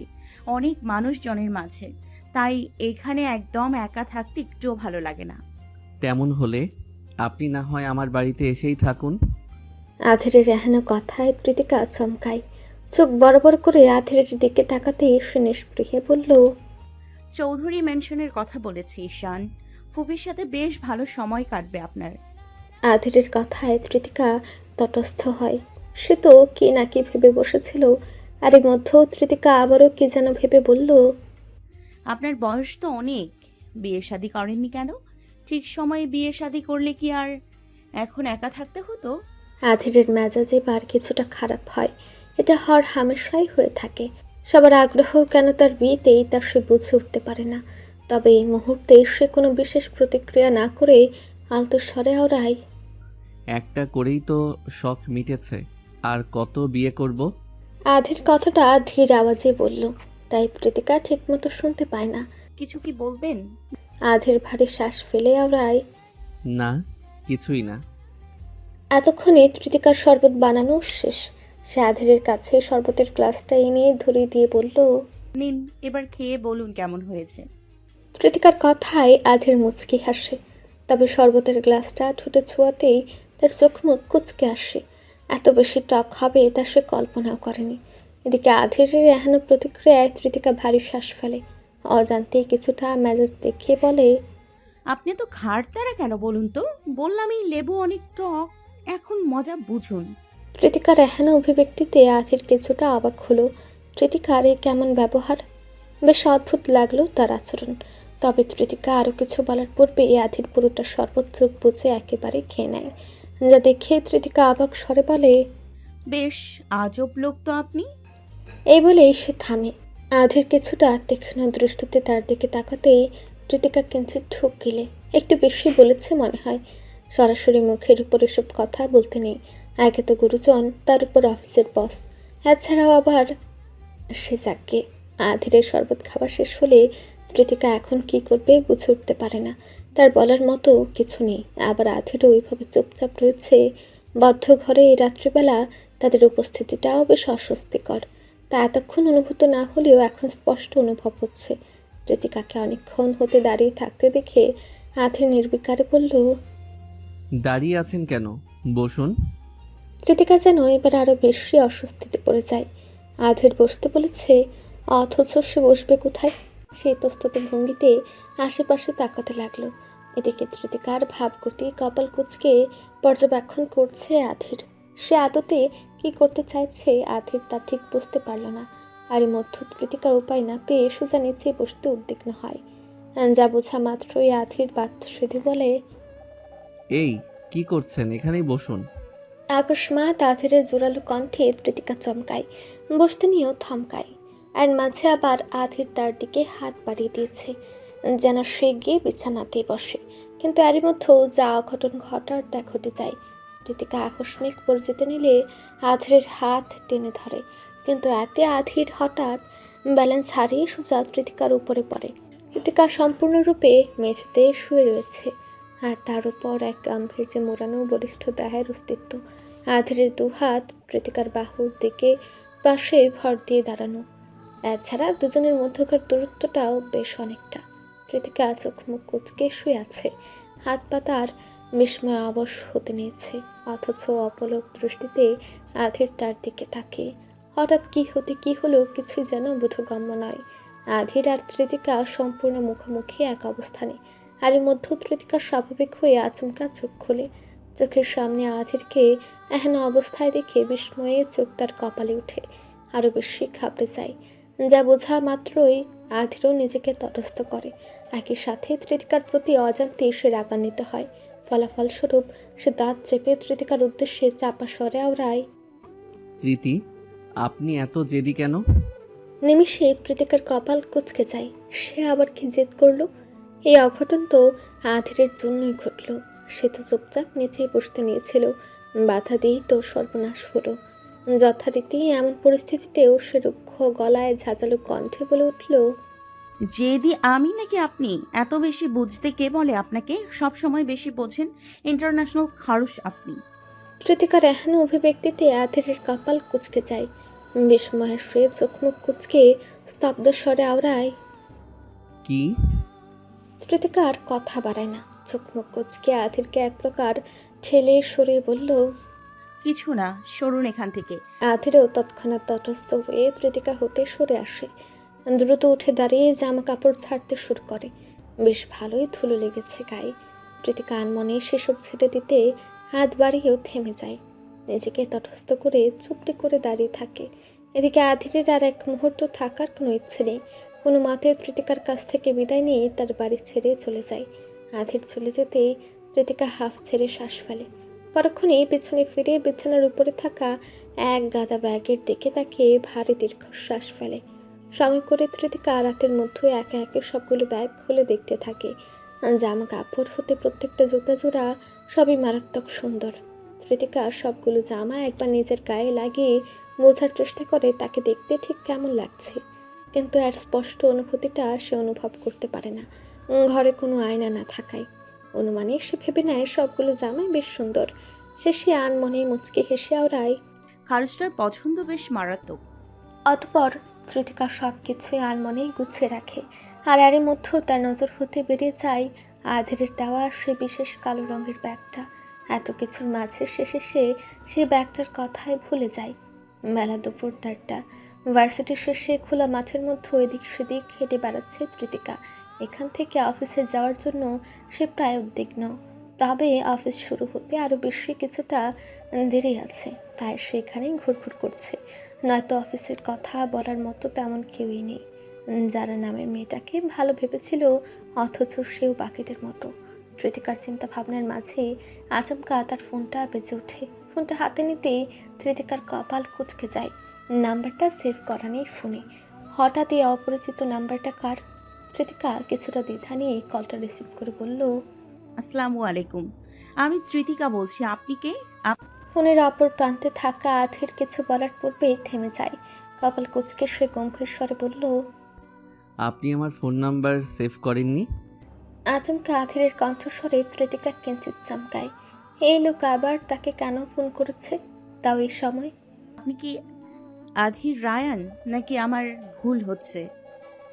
অনেক মানুষজনের মাঝে, তাই এখানে একদম একা থাকতে একটুও ভালো লাগে না। তেমন হলে আপনি না হয় আমার বাড়িতে এসেই থাকুন। আধিরের এহেন কথায় কৃতিকা চমকায়। চোখ বড় বড় করে আধিরের দিকে তাকাতেই সে নিষ্পৃহে বলল, চৌধুরী ম্যানশনের কথা বলেছি ঈশান, ফুপির সাথে বেশ ভালো সময় কাটবে আপনার। আধিরের কথায় কৃতিকা তটস্থ হয়। সে তো কি না কি ভেবে বসেছিল, আর এর মধ্যেও কৃতিকা আবারও কি যেন ভেবে বলল, আপনার বয়স তো অনেক, বিয়ে শাদী করেননি কেন? ঠিক সময়ে বিয়ে শাদী করলে কি আর এখন একা থাকতে হতো? আধিরের মেজাজে বার কিছুটা খারাপ হয়। এটা হর হামেশাই হয়ে থাকে। সবার আগ্রহ কেন তার বিয়েতেই তা সে বুঝে উঠতে পারে না। তবে এই মুহূর্তে সে কোনো বিশেষ প্রতিক্রিয়া না করে আলতো স্বরে ওড়ায়, একটা করেই তো শখ মিটেছে, আর কত বিয়ে করব? আধির কথাটা ধীর আওয়াজে বলল, তাই কৃতিকা ঠিকমতো শুনতে পায় না। কিছু কি বলবেন? আধির ভারী শ্বাস ফেলে ওড়ায়, না, কিছুই না। এতক্ষণে কৃতিকার শরবত বানানো শেষ। সে আধিরের কাছে শরবতের গ্লাসটা এনে ধরিয়ে দিয়ে বলল, নিন, এবার খেয়ে বলুন কেমন হয়েছে। কৃতিকার কথায় আধির মুচকি হাসে। তবে শরবতের গ্লাসটা ঠোঁটে ছোঁয়াতেই তার চোখ মুখ কুচকে আসে। এত বেশি টক হবে তা সে কল্পনাও করেনি। এদিকে আধিরের এহেন প্রতিক্রিয়ায় কৃতিকা ভারী শ্বাস ফেলে। অজান্তেই কিছুটা মেজাজ দেখিয়ে বলে, আপনি তো ঘাড় তারা কেন বলুন তো? বললামই লেবু অনেক টক। এখন মজা বুঝুন। কৃতিকার এহেনা অভিব্যক্তিতে আধির কিছুটা অবাক হলো। কৃতিকার এ কেমন ব্যবহার? বেশ অদ্ভুত লাগলো তার আচরণ। তবে কৃতিকা আরও কিছু বলার পূর্বে আধির পুরোটা শরবত চোখ বুঝে একেবারে খেয়ে নেয়, যা দেখে কৃতিকা অবাক স্বরে বলে, বেশ আজব লোক তো আপনি। এই বলেই সে থামে। আধির কিছুটা তীক্ষ্ণ দৃষ্টিতে তার দিকে তাকাতেই কৃতিকা কিঞ্চিত ঢোক গিলে। একটু বেশি বলেছে মনে হয়। সরাসরি মুখের উপর এসব কথা বলতে নেই। একে তো গুরুজন, তার উপর অফিসের বস, এছাড়াও আবার সে যাকে। আধিরের শরবত খাওয়া শেষ হলে কৃতিকা এখন কি করবে বুঝে উঠতে পারে না। তার বলার মতো কিছু নেই। আবার আধিরও ওইভাবে চুপচাপ রয়েছে বদ্ধ ঘরে এই রাত্রিবেলা। তাদের উপস্থিতিটাও বেশ অস্বস্তিকর। তা এতক্ষণ অনুভূত না হলেও এখন স্পষ্ট অনুভব হচ্ছে। কৃতিকাকে অনেকক্ষণ হতে দাঁড়িয়ে থাকতে দেখে আধির নির্বিকারে বলল, দাঁড়িয়ে আছেন কেন? বসুন। কৃতিকা যেন এবার আরও বেশি অস্বস্তিতে পড়ে যায়। আধির বসতে বলেছে, অথচ সে বসবে কোথায়? সে ইতস্তত ভঙ্গিতে আশেপাশে তাকাতে লাগলো। এদিকে কৃতিকার ভাবগতি কপাল কুঁচকে পর্যবেক্ষণ করছে আধির। সে আদতে কি করতে চাইছে আধির তা ঠিক বুঝতে পারল না। আর মধ্য কৃতিকা উপায় না পেয়ে সোজা নিচে বসতে উদ্বিগ্ন হয়। যা বোঝা মাত্রই আধির বাত সেধে বলে, এই কি করছেন? এখানেই বসুন। আকস্মাৎ আধিরের জোরালো কণ্ঠে কৃতিকা চমকায়, বসতে নিয়েও থমকায়। আর মাঝে আবার আধির তার দিকে হাত বাড়িয়ে দিয়েছে, যেন সে গিয়ে বিছানাতেই বসে। কিন্তু এরই মধ্যেও যা অঘটন ঘটার তা ঘটে যায়। কৃতিকা আকস্মিক পরিচিত নিলে আধিরের হাত টেনে ধরে, কিন্তু এতে আধির হঠাৎ ব্যালেন্স হারিয়ে সোজা কৃতিকার উপরে পড়ে। কৃতিকা সম্পূর্ণরূপে মেঝেতে শুয়ে রয়েছে, আর তার উপর এক গাম্ভীর্যে মোড়ানো বলিষ্ঠ দেহের অস্তিত্ব। আধিরের দুহাত কৃতিকার বাহুর দিকে পাশে ভর দিয়ে দাঁড়ানো। এছাড়া দুজনের মধ্যকার দূরত্বটাও বেশ অনেকটা। কৃতিকা চোখ মুখ কুঁচকে শুয়ে আছে, হাত পা তার বিস্ময় অবশ হতে নিয়েছে, অথচ অপলক দৃষ্টিতে আধির তার দিকে তাকে। হঠাৎ কি হতে কি হলো কিছুই যেন বোধগম্য নয়। আধির আর কৃতিকা সম্পূর্ণ মুখোমুখি এক অবস্থানে। আর এর মধ্যে কৃতিকা স্বাভাবিক হয়ে আচমকা চোখ খোলে। চোখের সামনে আধিরকে এহেন অবস্থায় দেখে বিস্ময়ে চোখ তার কপালে উঠে, আরও বেশি ঘাবড়ে যায়। যা বোঝা মাত্রই আধিরও নিজেকে তটস্থ করে। একই সাথে কৃতিকার প্রতি অজান্তে সে রাগান্বিত হয়। ফলাফলস্বরূপ সে দাঁত চেপে কৃতিকার উদ্দেশ্যে চাপা স্বরে আওড়ায়, প্রীতি, আপনি এত জেদি কেন? নিমিষে কৃতিকার কপাল কুঁচকে যায়। সে আবার কি জেদ করলো? এই অঘটন তো আধিরের জন্যই ঘটল। সে তো চুপচাপ নিচেই বসতে নিয়েছিল, বাধা দিয়েই তো সর্বনাশ হলো। যথারীতি এমন পরিস্থিতিতেও সে রুক্ষ গলায় ঝাঁঝালো কণ্ঠে বলে উঠল, যেদি আমি নাকি আপনি? এত বেশি বুঝতে কে বলে আপনাকে? সব সময় বেশি বোঝেন। ইন্টারন্যাশনাল খারুশ আপনি। কৃতিকার এহেন অভিব্যক্তিতে আধিরের কপাল কুঁচকে যায়। বিস্ময়ের সে চোখ মুখ কুঁচকে স্তব্ধ স্বরে আওড়ায়, কি? কৃতিকা আর কথা বাড়ায় না। চোখ মুখ কুঁচকে আধিরকে এক প্রকার ঠেলে সরিয়ে বলল, কিছু না, সরুন এখান থেকে। আধিরও তৎক্ষণাৎ তটস্থ হয়ে কৃতিকা হতে সরে আসে। দ্রুত উঠে দাঁড়িয়ে জামা কাপড় ছাড়তে শুরু করে। বেশ ভালোই ধুলো লেগেছে গায়ে। কৃতিকা আনমনে সেসব ছেড়ে দিতে হাত বাড়িয়েও থেমে যায়। নিজেকে তটস্থ করে চুপটি করে দাঁড়িয়ে থাকে। এদিকে আধিরের আর এক মুহূর্ত থাকার কোনো ইচ্ছে নেই। কোনো মতে কৃতিকার কাছ থেকে বিদায় নিয়ে তার বাড়ি ছেড়ে চলে যায়। আধির চলে যেতেই কৃতিকা হাফ ছেড়ে শ্বাস ফেলে। পরক্ষণে পেছনে ফিরে বিছানার উপরে থাকা এক গাদা ব্যাগের দিকে তাকে ভারী দীর্ঘশ্বাস ফেলে। সময় করে কৃতিকা রাতের মধ্যে একে একে সবগুলো ব্যাগ খুলে দেখতে থাকে। জামা কাপড় হতে প্রত্যেকটা জুতা জোড়া সবই মারাত্মক সুন্দর। কৃতিকা সবগুলো জামা একবার নিজের গায়ে লাগিয়ে বোঝার চেষ্টা করে তাকে দেখতে ঠিক কেমন লাগছে, কিন্তু এর স্পষ্ট অনুভূতিটা সে অনুভব করতে পারে না, ঘরে কোনো আয়না না থাকায়। অনুমানে সে ভেবে নেয় সবগুলো জামাই বেশ সুন্দর। শেষে আনমনে মুচকে হেসে আওড়ায়, খারুশটার পছন্দ বেশ মারাত্মক। অতঃপর কৃতিকা সব কিছুই আনমনেই গুছিয়ে রাখে। আর এরই মধ্যেও তার নজর হতে বেরিয়ে যায় আধিরের দেওয়া সে বিশেষ কালো রঙের ব্যাগটা। এত কিছুর মাঝে শেষে সে সেই ব্যাগটার কথাই ভুলে যায়। বেলা দুপুর 4টা। ভার্সিটির শেষে খোলা মাঠের মধ্যে এদিক সেদিক হেঁটে বেড়াচ্ছে কৃতিকা। এখান থেকে অফিসে যাওয়ার জন্য সে প্রায় উদ্বিগ্ন। তবে অফিস শুরু হতে আরও বেশি কিছুটা দেরি আছে, তাই সেখানেই ঘুরঘুর করছে। নয়তো অফিসের কথা বলার মতো তেমন কেউই নেই। যারা নামের মেয়েটাকে ভালো ভেবেছিল, অথচ সেও বাকিদের মতো। ধৃতিকার চিন্তা ভাবনার মাঝে আচমকা তার ফোনটা বেজে ওঠে। ফোনটা হাতে নিতেই ধৃতিকার কপাল কুঁচকে যায়। নাম্বারটা সেভ করা নেই ফোনে। হঠাৎ এই অপরিচিত নাম্বারটা কার? ধৃতিকা কিছুটা দ্বিধা নিয়ে কলটা রিসিভ করে বলল, আসসালামু আলাইকুম, আমি তৃতিকা বলছি। আপনি কে? ফোনের অপর প্রান্তে থাকা আধির কিছু বলার পূর্বেই থেমে যায়। কপাল কুঁচকে সে গম্ভীর স্বরে বলল, আপনি আমার ফোন নাম্বার সেভ করেননি? আচমকা আধিরের কণ্ঠস্বরে ধৃতিকা কিঞ্চিত চমকায়। এই লোক আবার তাকে কেন ফোন করেছে, তাও এই সময়? আপনি কি আধির রায়ান, নাকি আমার ভুল হচ্ছে?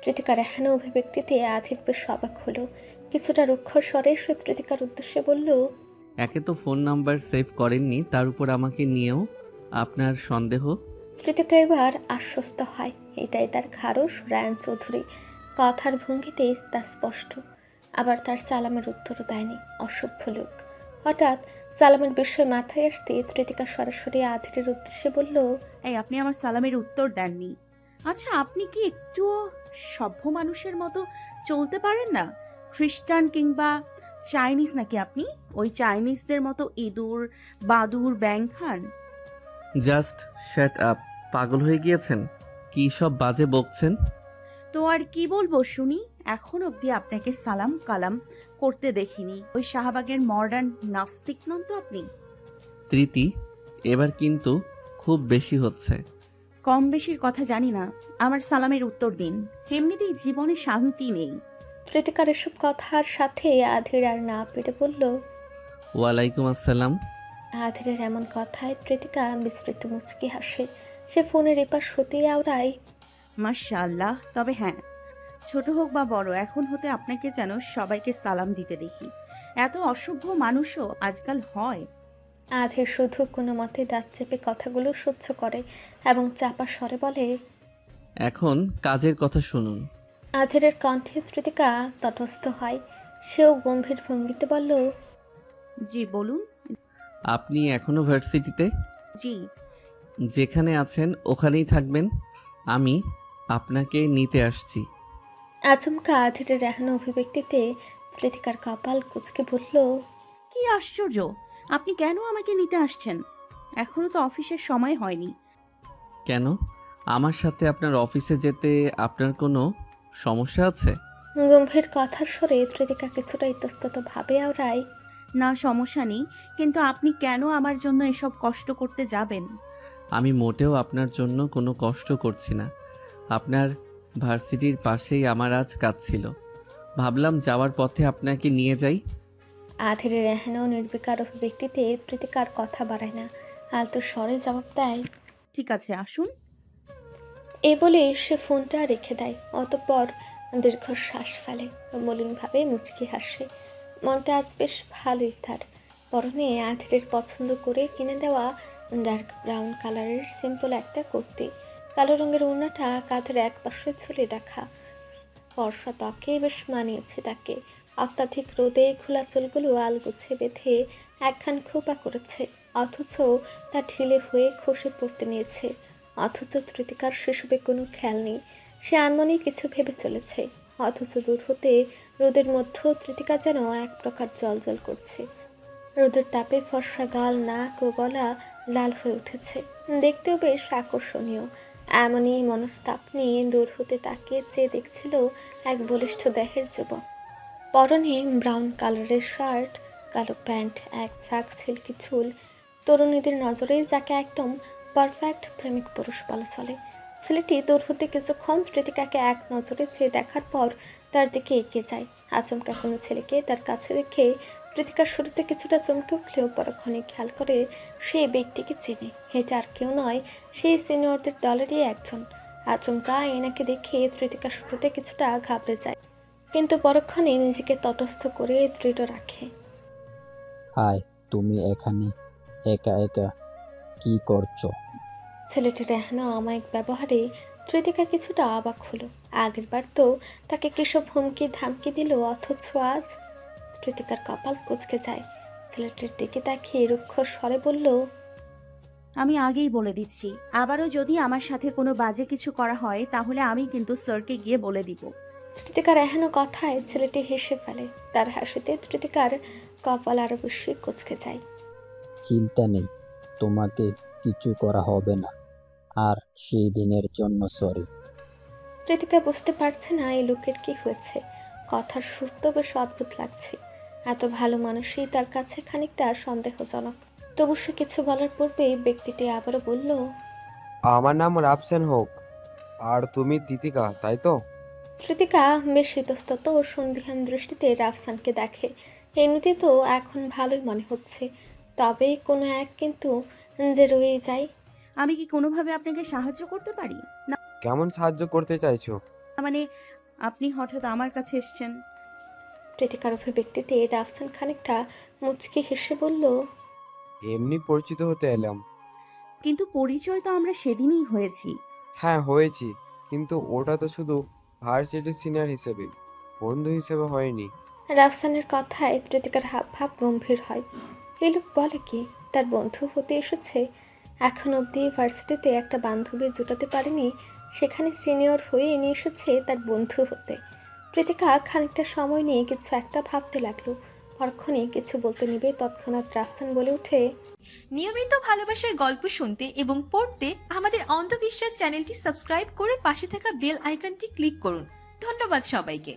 ধৃতিকার এহেন অভিব্যক্তিতে আধির বেশ অবাক হলো। কিছুটা রুক্ষ স্বরে সে ধৃতিকার উদ্দেশ্যে বলল, একে তো ফোন নাম্বার সেভ করেননি, তার উপর আমাকে নিয়েও আপনার সন্দেহ। ধৃতিকা এবার আশ্বস্ত হয়। এটাই তার খারস রায়ান চৌধুরী। কথার ভঙ্গিতে তা স্পষ্ট। আবার তার সালামের উত্তরও দেয়নি। অসভ্য লোক। হঠাৎ সালামের বিষয় মাথায় আসতে ধৃতিকা সরাসরি আধিরের উদ্দেশ্যে বলল, এই, আপনি আমার সালামের উত্তর দেননি। আচ্ছা, আপনি কি একটুও সভ্য মানুষের মতো চলতে পারেন না? খ্রিস্টান কিংবা চাইনিজ নাকি আপনি? ওই চাইনিজদের মতো ইঁদুর, বাদুর, ব্যাং খান? Just shut up. পাগল হয়ে গিয়েছেন? কী সব বাজে বকছেন? তো আর কি বলবো শুনি? এখন অবধি আপনাকে সালাম কালাম করতে দেখিনি। ওই শাহবাগের মডার্ন নাস্তিক নন তো আপনি? তৃতি, এবার কিন্তু খুব বেশি হচ্ছে। কম বেশির কথা জানি না, আমার সালামের উত্তর দিন। এমনিতেই জীবনে শান্তি নেই। ধৃতিকার এসব কথার সাথে আধির আর না পেরে বলল, ওয়ালাইকুম আসসালাম। আধিরের এমন কথায় ধৃতিকা বিস্তৃত মুচকি হাসে। সে ফোনের এপাশ হতেই আওড়ায়, মাশাআল্লাহ। তবে হ্যাঁ, ছোট হোক বা বড়, এখন হতে আপনাকে যেন সবাইকে সালাম দিতে দেখি। এত অসভ্য মানুষও আজকাল হয়। আধির শুধু কোনো মতে দাঁত চেপে কথাগুলো সহ্য করে এবং চাপা স্বরে বলে, এখন কাজের কথা শুনুন। আধিরের কণ্ঠে ধৃতিকা তটস্থ হয়। সেও গম্ভীর ভঙ্গিতে বলল, জি বলুন। আপনি এখনো ভার্সিটিতে? জি। যেখানে আছেন ওখানেই থাকবেন। আমি আপনাকে নিতে আসছি। আচমকা আধিরের এহেন অভিব্যক্তিতে ধৃতিকার কপাল কুঁচকে বলল, কি আশ্চর্য! আপনি কেন আমাকে নিতে আসছেন? এখনো তো অফিসের সময় হয়নি। কেন? আমার সাথে আপনার অফিসে যেতে আপনার কোনো সমস্যা আছে? গম্ভীর কথার স্বরে ধৃতিকা কিছুটা ইতস্তত ভাবে আওড়ায়, না, সমস্যা নেই, কিন্তু আপনি কেন আমার জন্য এসব কষ্ট করতে যাবেন? আমি মোটেও আপনার জন্য কোনো কষ্ট করছি না। আপনার ভার্সিটির পাশেই আমার আজ কাজ ছিল। ভাবলাম যাওয়ার পথে আপনাকে নিয়ে যাই। আধিরের এহেন নির্বিকার অভিব্যক্তিতে ধৃতিকার কথা বাড়ায় না, আলতো স্বরে জবাব দেয়, ঠিক আছে, আসুন। এ বলে সে ফোনটা রেখে দেয়। অতঃপর দীর্ঘশ্বাস ফেলে, মলিনভাবে মুচকি হাসে। মনটা আজ বেশ ভালোই তার। পরনে আধিরের পছন্দ করে কিনে দেওয়া ডার্ক ব্রাউন কালারের সিম্পল একটা কুর্তি, কালো রঙের ওড়নাটা কাঁধের এক পাশে ঝুলে রাখা। ফর্সা ত্বকে বেশ মানিয়েছে তাকে। অত্যাধিক রোদে খোলা চুলগুলো আলগোছে বেঁধে একখান খোপা করেছে, অথচ তা ঢিলে হয়ে খসে পড়তে নিয়েছে। অথচ ধৃতিকার সেসবে কোনো খেয়াল নেই। সে আনমনে কিছু ভেবে চলেছে, অথচ দূর হতে রোদের মধ্যেও ধৃতিকা যেন এক প্রকার জল করছে। রোদের তাপে ফর্সা গাল, নাক ও গলা লাল হয়ে উঠেছে। দেখতেও বেশ আকর্ষণীয়। এমনই মনস্তাপ নিয়ে দূর হতে তাকিয়ে চেয়ে দেখছিল এক বলিষ্ঠ দেহের যুবক। পরনে ব্রাউন কালারের শার্ট, কালো প্যান্ট, এক ঝাঁক সিল্কি চুল। তরুণীদের নজরে যাকে একদম পারফেক্ট প্রেমিক পুরুষ বলা চলে। ছেলেটি দূর হতে কিছুক্ষণ ধৃতিকাকে এক নজরে চেয়ে দেখার পর তার দিকে এগিয়ে যায়। আচমকা কোনো ছেলেকে তার কাছে দেখে ধৃতিকা শুরুতে কিছুটা চমকে উঠলেও পরক্ষণে খেয়াল করে সে ব্যক্তিকে চেনে। এটা আর কেউ নয়, সেই সিনিয়রদের দলেরই একজন। আচমকা এনাকে দেখে ধৃতিকা শুরুতে কিছুটা ঘাবড়ে যায়, কিন্তু পরক্ষণে নিজেকে তটস্থ করে দৃঢ় রাখে। হাই, তুমি এখানে একা একা কি করছো? ছেলেটির এহেন অমায়িক ব্যবহারে ধৃতিকা কিছুটা অবাক হলো। আগের বার তো তাকে কিসব হুমকি ধামকি দিল, অথচ আজ। ধৃতিকার কপাল কুঁচকে যায়। ছেলেটির দিকে তাকিয়ে রুক্ষ স্বরে বলল, আমি আগেই বলে দিচ্ছি, আবারও যদি আমার সাথে কোনো বাজে কিছু করা হয় তাহলে আমি কিন্তু স্যারকে গিয়ে বলে দিব। তৃতিকার এহেন কথায় ছেলেটি হেসে ফেলে। তার হাসিতে তৃতিকার কপাল আরো বেশি কুঁচকে যায়। চিন্তা নেই, তোমাকে কিছু করা হবে না। আর সেই দিনের জন্য সরি। কৃতিকা বুঝতে পারছে না এই লোকের কি হয়েছে। কথার সুর তো বেশ অদ্ভুত লাগছে। এত ভালো মানুষই তার কাছে খানিকটা সন্দেহজনক। তবু সে কিছু বলার পূর্বেই ব্যক্তিটি আবারও বলল, আমার নাম রাফসান হোক। আর তুমি তিতিকা, তাই তো? কৃতিকা বেশ ইতস্তত ও সন্দিহান দৃষ্টিতে রাফসানকে দেখে। এমনিতে তো এখন ভালোই মনে হচ্ছে, তবে কোনো এক কিন্তু যে রয়ে যায়। আমি কি কোনোভাবে আপনাকে সাহায্য করতে পারি? না কেমন সাহায্য করতে চাইছো? মানে আপনি হঠাৎ আমার কাছে এসেছেন। কৃতিকার অভিব্যক্তিতে রাফসান খানিকটা মুচকি হেসে বলল, এমনি পরিচিত হতে এলাম। কিন্তু পরিচয় তো আমরা সেদিনই হয়েছি। হ্যাঁ হয়েছি, কিন্তু ওটা তো শুধু ভার্সিটির সিনিয়র হিসেবে, বন্ধু হিসেবে হয়নি। রাফসানের কথায় কৃতিকার হাব ভাব গম্ভীর হয়। এই লোক বলে কি, তার বন্ধু হতে এসেছে? এখন অবধি ভার্সিটিতে একটা বান্ধবী জোটাতে পারেনি, সেখানে সিনিয়র হয়ে নিয়ে এসেছে তার বন্ধু হতে। কৃতিকা খানিকটা সময় নিয়ে কিছু একটা ভাবতে লাগলো। পরক্ষণে কিছু বলতে নেবে তৎক্ষণাৎ রাফসান বলে ওঠে, নিয়মিত ভালোবাসার গল্প শুনতে এবং পড়তে আমাদের অন্ধবিশ্বাস চ্যানেলটি সাবস্ক্রাইব করে পাশে থাকা বেল আইকনটি ক্লিক করুন। ধন্যবাদ সবাইকে।